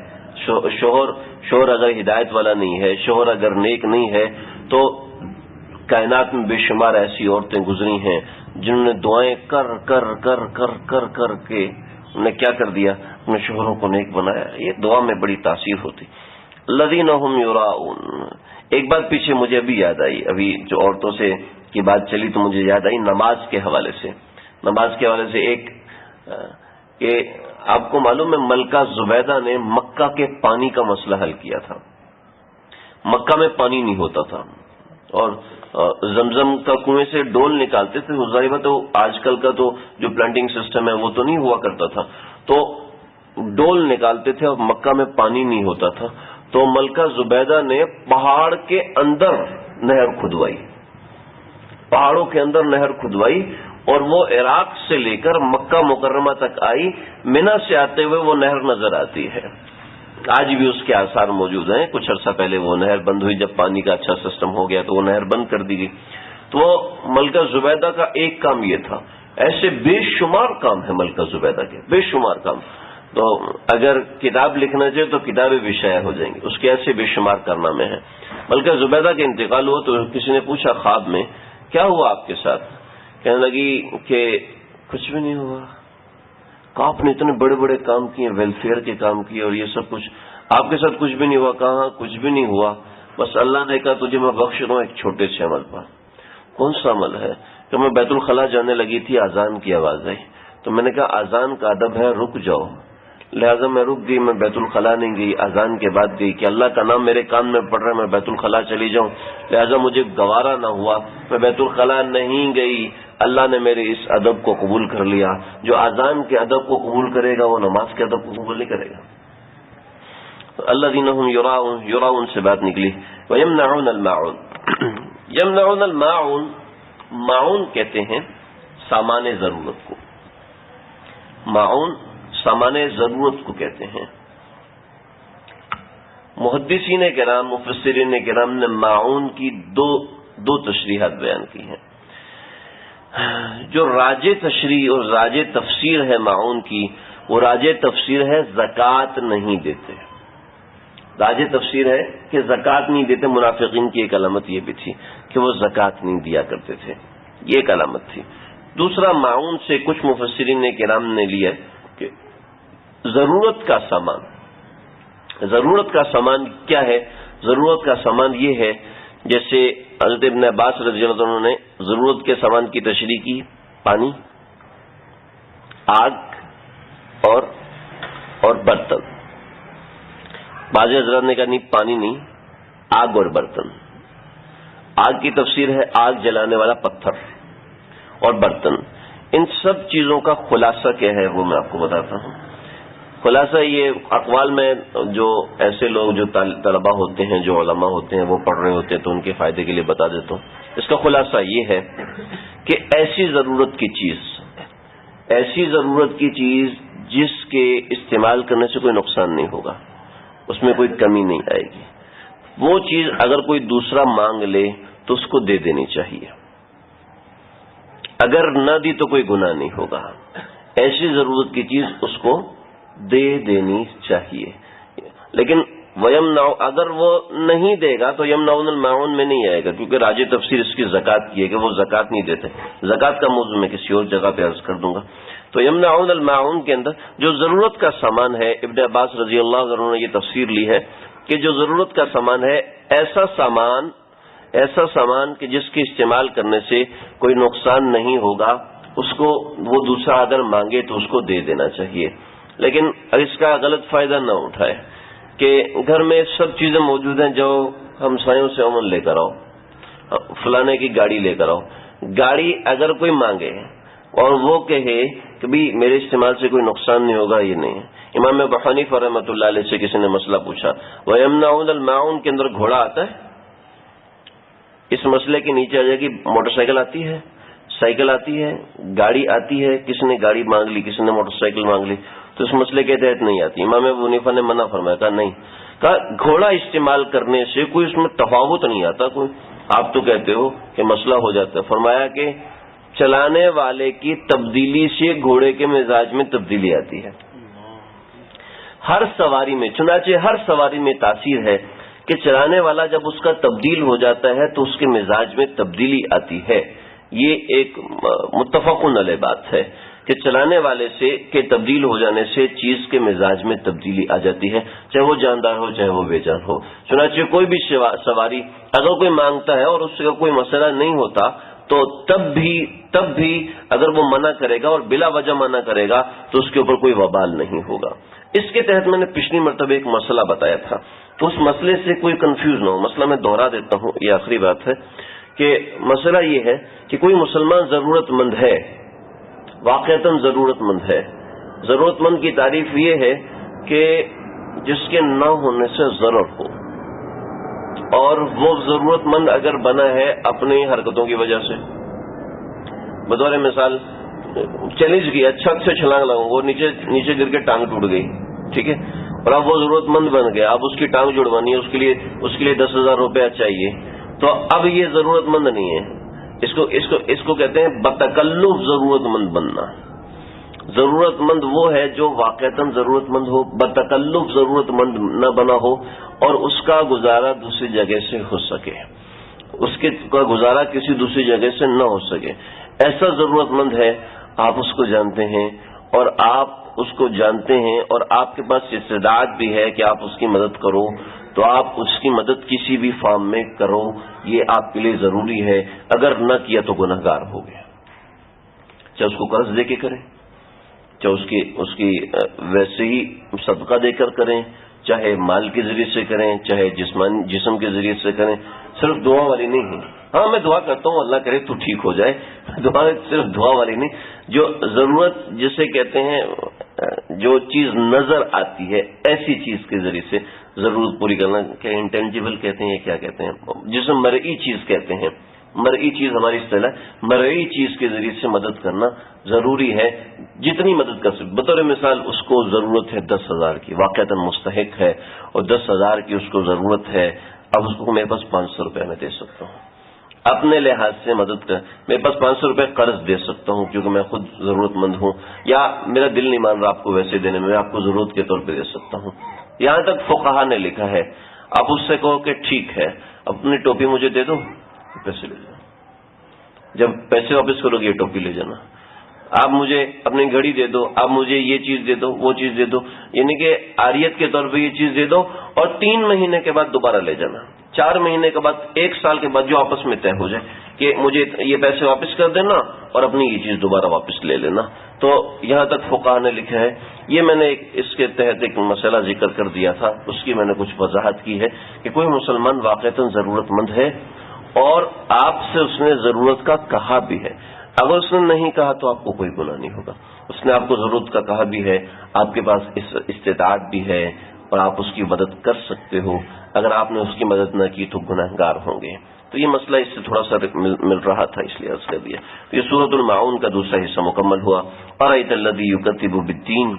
شوہر اگر ہدایت والا نہیں ہے، شوہر اگر نیک نہیں ہے، تو کائنات میں بے شمار ایسی عورتیں گزری ہیں جنہوں نے دعائیں کر کر کر کر کر کر کے انہوں نے کیا کر دیا، اپنے شوہروں کو نیک بنایا. یہ دعا میں بڑی تاثیر ہوتی. الذین ھم یراؤن. ایک بات پیچھے مجھے ابھی یاد آئی، ابھی جو عورتوں سے کی بات چلی تو مجھے یاد آئی نماز کے حوالے سے ایک کہ آپ کو معلوم ہے ملکہ زبیدہ نے مکہ کے پانی کا مسئلہ حل کیا تھا. مکہ میں پانی نہیں ہوتا تھا اور زمزم کا کنویں سے ڈول نکالتے تھے. ظاہر بات ہے آج کل کا تو جو پلانٹنگ سسٹم ہے وہ تو نہیں ہوا کرتا تھا، تو ڈول نکالتے تھے اور مکہ میں پانی نہیں ہوتا تھا. تو ملکہ زبیدہ نے پہاڑ کے اندر نہر کھدوائی، پہاڑوں کے اندر نہر کھدوائی، اور وہ عراق سے لے کر مکہ مکرمہ تک آئی. منا سے آتے ہوئے وہ نہر نظر آتی ہے، آج بھی اس کے آثار موجود ہیں. کچھ عرصہ پہلے وہ نہر بند ہوئی، جب پانی کا اچھا سسٹم ہو گیا تو وہ نہر بند کر دی گئی. تو ملکہ زبیدہ کا ایک کام یہ تھا. ایسے بے شمار کام ہے ملکہ زبیدہ کے، بے شمار کام. تو اگر کتاب لکھنا چاہے تو کتابیں بھی شائع ہو جائیں گی، اس کے ایسے بے شمار کارنامے ہیں. ملکہ زبیدہ کا انتقال ہوا تو کسی نے پوچھا خواب میں کیا ہوا آپ کے ساتھ؟ کہنے لگی کہ کچھ بھی نہیں ہوا. آپ نے اتنے بڑے بڑے کام کیے، ویلفیئر کے کام کیے اور یہ سب کچھ، آپ کے ساتھ کچھ بھی نہیں ہوا. کہاں کچھ بھی نہیں ہوا، بس اللہ نے کہا تجھے میں بخش رہا ہوں ایک چھوٹے سے عمل پر. کون سا عمل ہے؟ کہ میں بیت الخلاء جانے لگی تھی، اذان کی آواز آئی تو میں نے کہا اذان کا ادب ہے رک جاؤ، لہٰذا میں رک گئی. میں بیت الخلاء نہیں گئی، اذان کے بعد گئی کہ اللہ کا نام میرے کان میں پڑ رہا ہے، میں بیت الخلاء چلی جاؤں. لہٰذا مجھے گوارا نہ ہوا، میں بیت الخلاء نہیں گئی. اللہ نے میرے اس ادب کو قبول کر لیا. جو اذان کے ادب کو قبول کرے گا وہ نماز کے ادب کو قبول نہیں کرے گا. الذین ھم یراؤن سے بات نکلی. ویمنعون الماعون. یمنعون الماعون، معون کہتے ہیں سامان ضرورت کو، معون سامان ضرورت کو کہتے ہیں. محدثین کرام، مفسرین کرام نے معون کی دو تشریحات بیان کی ہیں. جو راج تشریح اور راج تفسیر ہے معاون کی، وہ راج تفسیر ہے زکوٰۃ نہیں دیتے. راج تفسیر ہے کہ زکوٰۃ نہیں دیتے. منافقین کی ایک علامت یہ بھی تھی کہ وہ زکوٰۃ نہیں دیا کرتے تھے، یہ ایک علامت تھی. دوسرا، معاون سے کچھ مفسرین کرام نے لیا کہ ضرورت کا سامان. ضرورت کا سامان کیا ہے؟ ضرورت کا سامان یہ ہے، جیسے حضرت ابن عباس رضی اللہ عنہ نے ضرورت کے سامان کی تشریح کی: پانی، آگ اور برتن. بعض حضرات نے کہا نہیں، پانی نہیں، آگ اور برتن. آگ کی تفسیر ہے آگ جلانے والا پتھر اور برتن. ان سب چیزوں کا خلاصہ کیا ہے وہ میں آپ کو بتاتا ہوں. خلاصہ یہ اقوال میں جو ایسے لوگ جو طلبہ ہوتے ہیں، جو علماء ہوتے ہیں، وہ پڑھ رہے ہوتے ہیں تو ان کے فائدے کے لیے بتا دیتا ہوں. اس کا خلاصہ یہ ہے کہ ایسی ضرورت کی چیز جس کے استعمال کرنے سے کوئی نقصان نہیں ہوگا، اس میں کوئی کمی نہیں آئے گی، وہ چیز اگر کوئی دوسرا مانگ لے تو اس کو دے دینی چاہیے. اگر نہ دی تو کوئی گناہ نہیں ہوگا. ایسی ضرورت کی چیز اس کو دے دینی چاہیے. لیکن وَيَمْنَعُ، اگر وہ نہیں دے گا تو یمنعون الماعون میں نہیں آئے گا، کیونکہ راج تفسیر اس کی زکوٰۃ کی ہے کہ وہ زکوٰۃ نہیں دیتے. زکوٰۃ کا موضوع میں کسی اور جگہ پہ عرض کر دوں گا. تو یمنعون الماعون کے اندر جو ضرورت کا سامان ہے، ابن عباس رضی اللہ عنہ نے یہ تفسیر لی ہے کہ جو ضرورت کا سامان ہے، ایسا سامان کہ جس کے استعمال کرنے سے کوئی نقصان نہیں ہوگا، اس کو وہ دوسرا اگر مانگے تو اس کو دے دینا چاہیے. لیکن اس کا غلط فائدہ نہ اٹھائے کہ گھر میں سب چیزیں موجود ہیں، جو ہمسایوں سے عموماً لے کر آؤ، فلانے کی گاڑی لے کر آؤ. گاڑی اگر کوئی مانگے اور وہ کہے کہ بھی میرے استعمال سے کوئی نقصان نہیں ہوگا، یہ نہیں ہے. امام ابو حنیفہ رحمۃ اللہ علیہ سے کسی نے مسئلہ پوچھا، وَيَمْنَعُونَ الْمَاعُونَ کے اندر گھوڑا آتا ہے؟ اس مسئلے کے نیچے آ جائے گی موٹر سائیکل آتی ہے، سائیکل آتی ہے، گاڑی آتی ہے. کسی نے گاڑی مانگ لی، کسی نے موٹر سائیکل مانگ لی، تو اس مسئلے کے تحت نہیں آتی. امام ابو حنیفہ نے منع فرمایا، کہا نہیں، کہا گھوڑا استعمال کرنے سے کوئی اس میں تفاوت نہیں آتا. کوئی آپ تو کہتے ہو کہ مسئلہ ہو جاتا ہے. فرمایا کہ چلانے والے کی تبدیلی سے گھوڑے کے مزاج میں تبدیلی آتی ہے. ہر سواری میں، چنانچہ ہر سواری میں تاثیر ہے کہ چلانے والا جب اس کا تبدیل ہو جاتا ہے تو اس کے مزاج میں تبدیلی آتی ہے. یہ ایک متفقن علیہ بات ہے کہ چلانے والے سے کے تبدیل ہو جانے سے چیز کے مزاج میں تبدیلی آ جاتی ہے، چاہے وہ جاندار ہو چاہے وہ بے جان ہو. چنانچہ کوئی بھی سواری اگر کوئی مانگتا ہے اور اس کا کوئی مسئلہ نہیں ہوتا تو تب بھی اگر وہ منع کرے گا اور بلا وجہ منع کرے گا تو اس کے اوپر کوئی وبال نہیں ہوگا. اس کے تحت میں نے پچھلی مرتبہ ایک مسئلہ بتایا تھا، تو اس مسئلے سے کوئی کنفیوز نہ ہو. مسئلہ میں دوہرا دیتا ہوں، یہ آخری بات ہے کہ مسئلہ یہ ہے کہ کوئی مسلمان ضرورت مند ہے، واقعتاً ضرورت مند ہے. ضرورت مند کی تعریف یہ ہے کہ جس کے نہ ہونے سے ضرر ہو، اور وہ ضرورت مند اگر بنا ہے اپنی حرکتوں کی وجہ سے. بطور مثال چیلنج کیا، چھت سے چھلانگ لگاؤں، وہ نیچے گر کے ٹانگ ٹوٹ گئی، ٹھیک ہے، اور اب وہ ضرورت مند بن گیا، اب اس کی ٹانگ جڑوانی ہے، اس کے لیے 10,000 روپیہ چاہیے. تو اب یہ ضرورت مند نہیں ہے، اس کو کہتے ہیں بتکلف ضرورت مند بننا. ضرورت مند وہ ہے جو واقعتاً ضرورت مند ہو، بتکلف ضرورت مند نہ بنا ہو، اور اس کا گزارا دوسری جگہ سے ہو سکے، اس کا گزارا کسی دوسری جگہ سے نہ ہو سکے. ایسا ضرورت مند ہے، آپ اس کو جانتے ہیں اور آپ کے پاس استعداد بھی ہے کہ آپ اس کی مدد کرو، تو آپ اس کی مدد کسی بھی فارم میں کرو، یہ آپ کے لیے ضروری ہے. اگر نہ کیا تو گنہگار ہو گیا. چاہے اس کو قرض دے کے کریں، چاہے اس کی ویسے ہی صدقہ دے کر کریں، چاہے مال کے ذریعے سے کریں، چاہے جسم کے ذریعے سے کریں. صرف دعا والی نہیں ہے. ہاں میں دعا کرتا ہوں اللہ کرے تو ٹھیک ہو جائے، صرف دعا والی نہیں. جو ضرورت جسے کہتے ہیں، جو چیز نظر آتی ہے ایسی چیز کے ذریعے سے ضرورت پوری کرنا، کیا انٹینجیبل کہتے ہیں، کیا کہتے ہیں، جسے مرئی چیز کہتے ہیں. مرئی چیز ہماری اصطلاح، مرئی چیز کے ذریعے سے مدد کرنا ضروری ہے، جتنی مدد کر سکے. بطور مثال اس کو ضرورت ہے 10,000 کی، واقعتاً مستحق ہے اور 10,000 کی اس کو ضرورت ہے. اب اس کو میرے پاس 500 روپے میں دے سکتا ہوں. اپنے لحاظ سے مدد کر. میرے پاس 500 روپے قرض دے سکتا ہوں کیونکہ میں خود ضرورت مند ہوں، یا میرا دل نہیں مان رہا آپ کو ویسے دینے میں آپ کو ضرورت کے طور پہ دے سکتا ہوں. یہاں تک فقہا نے لکھا ہے. آپ اس سے کہو کہ ٹھیک ہے اپنی ٹوپی مجھے دے دو، پیسے لے جاؤ، جب پیسے واپس کرو گے یہ ٹوپی لے جانا. آپ مجھے اپنی گھڑی دے دو، آپ مجھے یہ چیز دے دو، وہ چیز دے دو، یعنی کہ عاریت کے طور پہ یہ چیز دے دو اور 3 مہینے کے بعد دوبارہ لے جانا. 4 مہینے کے بعد 1 سال کے بعد جو آپس میں طے ہو جائے کہ مجھے یہ پیسے واپس کر دینا اور اپنی یہ چیز دوبارہ واپس لے لینا. تو یہاں تک فقہا نے لکھا ہے. یہ میں نے اس کے تحت ایک مسئلہ ذکر کر دیا تھا، اس کی میں نے کچھ وضاحت کی ہے کہ کوئی مسلمان واقعتاً ضرورت مند ہے اور آپ سے اس نے ضرورت کا کہا بھی ہے. اگر اس نے نہیں کہا تو آپ کو کوئی گناہ نہیں ہوگا. اس نے آپ کو ضرورت کا کہا بھی ہے، آپ کے پاس استطاعت بھی ہے اور آپ اس کی مدد کر سکتے ہو. اگر آپ نے اس کی مدد نہ کی تو گناہ گار ہوں گے. تو یہ مسئلہ اس سے تھوڑا سا مل رہا تھا، اس لیے عرض کر دیا. تو یہ سورۃ الماعون کا دوسرا حصہ مکمل ہوا. ارأیت الذی یکذب بالدین،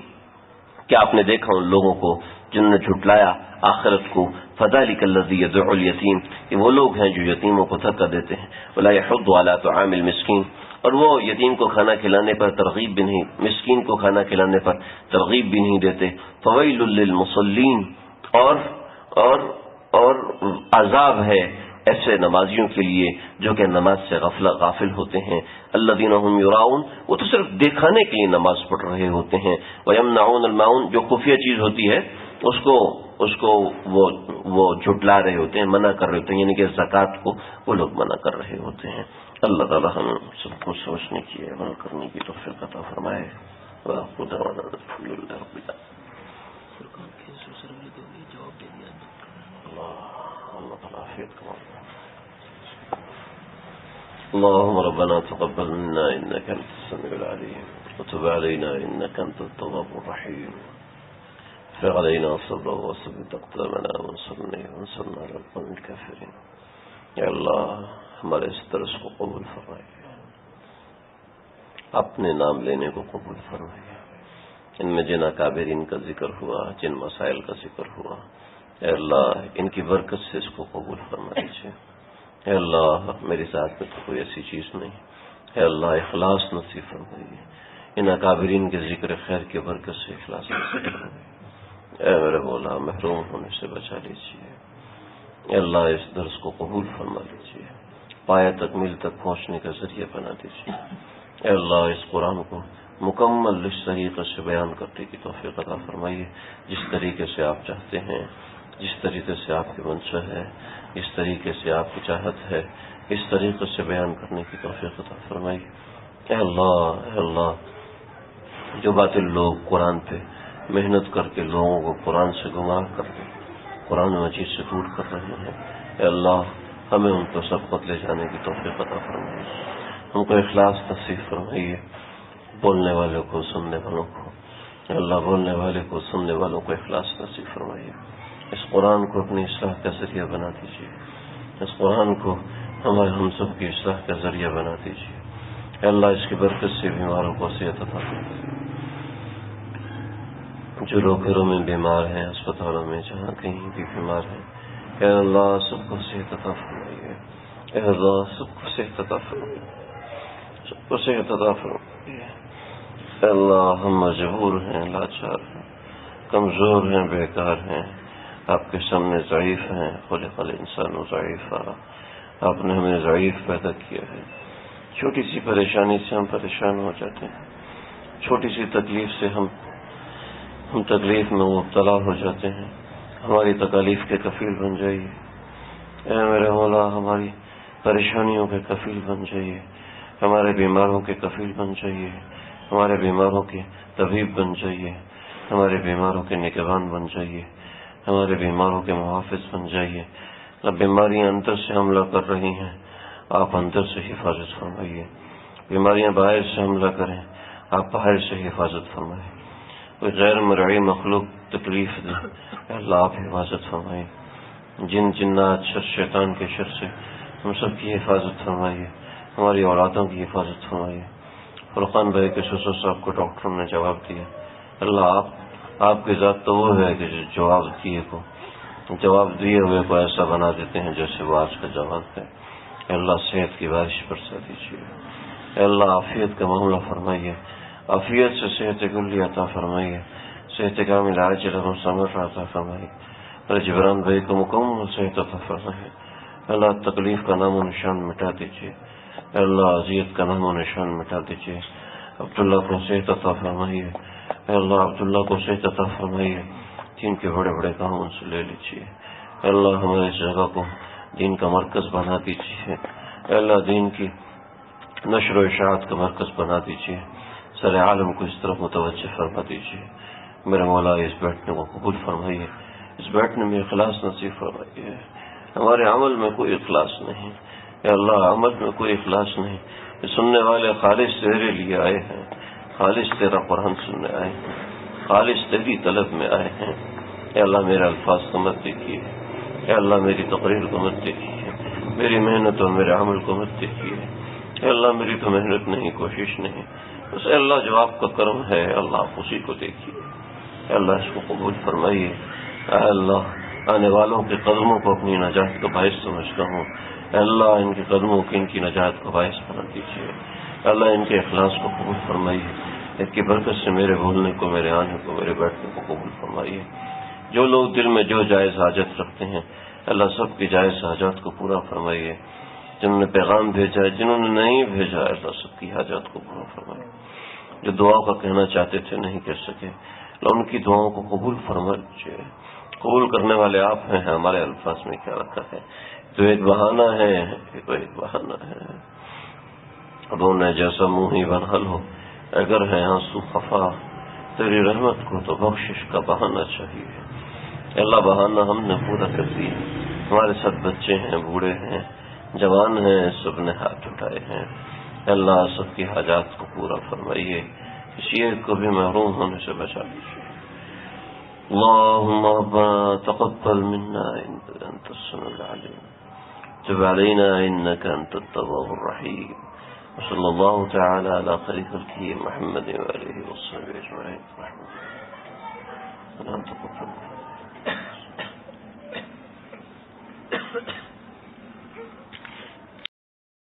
کیا آپ نے دیکھا ان لوگوں کو جن نے جھٹلایا آخرت کو. فذلک الذی یدعو الیتیم، کہ وہ لوگ ہیں جو یتیموں کو دھکا دیتے ہیں. ولا یحض علی طعام المسکین، اور وہ یتیم کو کھانا کھلانے پر ترغیب بھی نہیں، مسکین کو کھانا کھلانے پر ترغیب بھی نہیں دیتے. فویل للمصلین، اور عذاب ہے ایسے نمازیوں کے لیے جو کہ نماز سے غافل ہوتے ہیں. الذین هم یراؤن، وہ تو صرف دکھانے کے لیے نماز پڑھ رہے ہوتے ہیں. ویمنعون الماعون، جو خفیہ چیز ہوتی ہے اس کو وہ جھٹلا رہے ہوتے ہیں، منع کر رہے ہوتے ہیں، یعنی کہ زکوٰۃ کو وہ لوگ منع کر رہے ہوتے ہیں. اللہ تعالی ہم سب کو سوچنے کی، عمل کرنے کی توفیق عطا فرمائے. اللهم ربنا تقبل منا إنك أنت السميع العليم وتب علينا إنك أنت التواب الرحيم. افرغ علينا صبرا وثبت أقدامنا وانصرنا على القوم الكافرين. یا اللہ ہمارے اس درس کو قبول فرمائیے، اپنے نام لینے کو قبول فرمائیے. ان میں جن اکابرین کا ذکر ہوا، جن مسائل کا ذکر ہوا، اے اللہ ان کی برکت سے اس کو قبول فرما دیجیے. اے اللہ میری ذات میں تو کوئی ایسی چیز نہیں. اے اللہ اخلاص نصیب فرمائیے. ان اکابرین کے ذکر خیر کی برکت سے اخلاص نصیب فرمائیے. اے میرے مولا محروم ہونے سے بچا لیجیے. اے اللہ اس درس کو قبول فرما لیجیے، پایہ تکمیل تک پہنچنے کا ذریعہ بنا دیجیے. اے اللہ اس قرآن کو مکمل اس طریقے سے بیان کرنے کی توفیق عطا فرمائیے جس طریقے سے آپ چاہتے ہیں، جس طریقے سے آپ کی منشا ہے، جس طریقے سے آپ کی چاہت ہے، اس طریقے سے بیان کرنے کی توفیق عطا فرمائیے. اے اللہ جو باطل لوگ قرآن پہ محنت کر کے لوگوں کو قرآن سے گمراہ کر دیں، قرآن مجید سے دور کر رہے ہیں، اے اللہ ہمیں ان کو سبقت لے جانے کی توفیق عطا فرمائیے. ہم کو اخلاص نصیب فرمائیے، بولنے والوں کو سننے والوں کو، اے اللہ بولنے والے کو سننے والوں کو اخلاص نصیب فرمائیے. اس قرآن کو اپنی اصلاح کا ذریعہ بنا دیجیے. اس قرآن کو ہم سب کی اصلاح کا ذریعہ بنا دیجیے. اے اللہ اس کی برکت سے بیماروں کو صحت عطا فرمائیے. جو لوگ گھروں میں بیمار ہیں، اسپتالوں میں جہاں کہیں بھی بیمار ہیں، اے اللہ سب کو صحت عطا فرمائیے. اے اللہ سب کو صحت عطا فرمائیے، سب کو صحت عطا فرمائیے. اے اللہ ہم مجبور ہیں، لاچار ہیں، کمزور ہیں، بیکار ہیں، آپ کے سامنے ضعیف ہیں. خلق الانسان ضعیفا، آپ نے ہمیں ضعیف پیدا کیا ہے. چھوٹی سی پریشانی سے ہم پریشان ہو جاتے ہیں، چھوٹی سی تکلیف سے ہم تکلیف میں مبتلا ہو جاتے ہیں. ہماری تکالیف کے کفیل بن جائیے. اے میرے مولا ہماری پریشانیوں کے کفیل بن جائیے، ہمارے بیماروں کے کفیل بن جائیے، ہمارے بیماروں کے طبیب بن جائیے، ہمارے بیماروں کے نگہبان بن جائیے، ہمارے بیماروں کے محافظ بن جائیے. اب بیماریاں اندر سے حملہ کر رہی ہیں، آپ اندر سے حفاظت فرمائیے. بیماریاں باہر سے حملہ کریں، آپ باہر سے حفاظت فرمائیے. کوئی غیر مرعی مخلوق تکلیف دے، اللہ آپ حفاظت فرمائیے. جن جنات شر شیطان کے شر سے ہم سب کی حفاظت فرمائیے، ہماری اولادوں کی حفاظت فرمائیے. فرقان بھائی کے سسر صاحب کو ڈاکٹروں نے جواب دیا، اللہ آپ کی ذات تو وہ ہے کہ جو جواب دیے ہوئے کو ایسا بنا دیتے ہیں جیسے وہ آج کا جواب ہے. اے اللہ صحت کی بارش برسا دیجیے، اے اللہ عافیت کا معاملہ فرمائیے، عافیت سے صحت کلی عطا فرمائیے، صحت کامل عاجل مستمر عطا فرمائیے، میرے جبران بھائی کو مکمل صحت عطا فرمائیے، اے اللہ تکلیف کا نام و نشان مٹا دیجیے، اے اللہ اذیت کا نام و نشان مٹا دیجیے، عبداللہ کو صحت عطا فرمائیے، اے اللہ عبداللہ کو صحت عطا فرمائیے، دین کے بڑے بڑے کام ان سے لے لیجیے، اے اللہ ہمارے اس جگہ کو دین کا مرکز بنا دیجیے، اے اللہ دین کی نشر و اشاعت کا مرکز بنا دیجیے، سارے عالم کو اس طرف متوجہ فرما دیجیے، میرے مولا اس بیٹھنے کو قبول فرمائیے، اس بیٹھنے میں اخلاص نصیب فرمائیے، ہمارے عمل میں کوئی اخلاص نہیں، اے اللہ عمل میں کوئی اخلاص نہیں، یہ سننے والے خالص تیرے لیے آئے ہیں، خالص تیرا قرآن سننے آئے ہیں، خالص تیری طلب میں آئے ہیں، اے اللہ میرے الفاظ کو مت دیکھیے، اے اللہ میری تقریر کو مت دیکھیے، میری محنت اور میرے عمل کو مت دیکھیے، اے اللہ میری تو محنت نہیں، کوشش نہیں، بس اے اللہ جو آپ کا کرم ہے اللہ آپ اسی کو دیکھیے، اے اللہ اس کو قبول فرمائیے، اے اللہ آنے والوں کے قدموں کو اپنی نجات کا باعث سمجھتا ہوں، اے اللہ ان کے قدموں کی ان کی نجات کا باعث بنا دیجیے، اے اللہ ان کے اخلاص کو قبول فرمائیے، ان کی برکت سے میرے بولنے کو، میرے آنے کو، میرے بیٹھنے کو قبول فرمائیے، جو لوگ دل میں جو جائز حاجت رکھتے ہیں اللہ سب کی جائز حاجات کو پورا فرمائیے، جنہوں نے پیغام بھیجا ہے، جنہوں نے نہیں بھیجا ہے اللہ سب کی حاجات کو پورا فرمائیے، جو دعا کا کہنا چاہتے تھے نہیں کہہ سکے اللہ ان کی دعاؤں کو قبول فرمائیے، قبول کرنے والے آپ ہیں، ہمارے الفاظ میں کیا رکھا ہے، تو ایک بہانہ ہے، ایک بہانہ ہے، رونے جیسا منہ ہی بنحل ہو، اگر ہے آنسو خفا تیری رحمت کو تو بخشش کا بہانہ چاہیے، اللہ بہانہ ہم نے پورا کر دیا، ہمارے ساتھ بچے ہیں، بوڑھے ہیں، جوان ہیں، سب نے ہاتھ اٹھائے ہیں، اللہ سب کی حاجات کو پورا فرمائیے، کسی ایک کو بھی محروم ہونے سے بچا دیجیے، اللهم ربنا تقبل منا انك انت السميع العليم تب علينا انك انت التواب الرحيم وصلى الله تعالى على خير خلقه محمد وآله وصحبه اجمعين. تقبل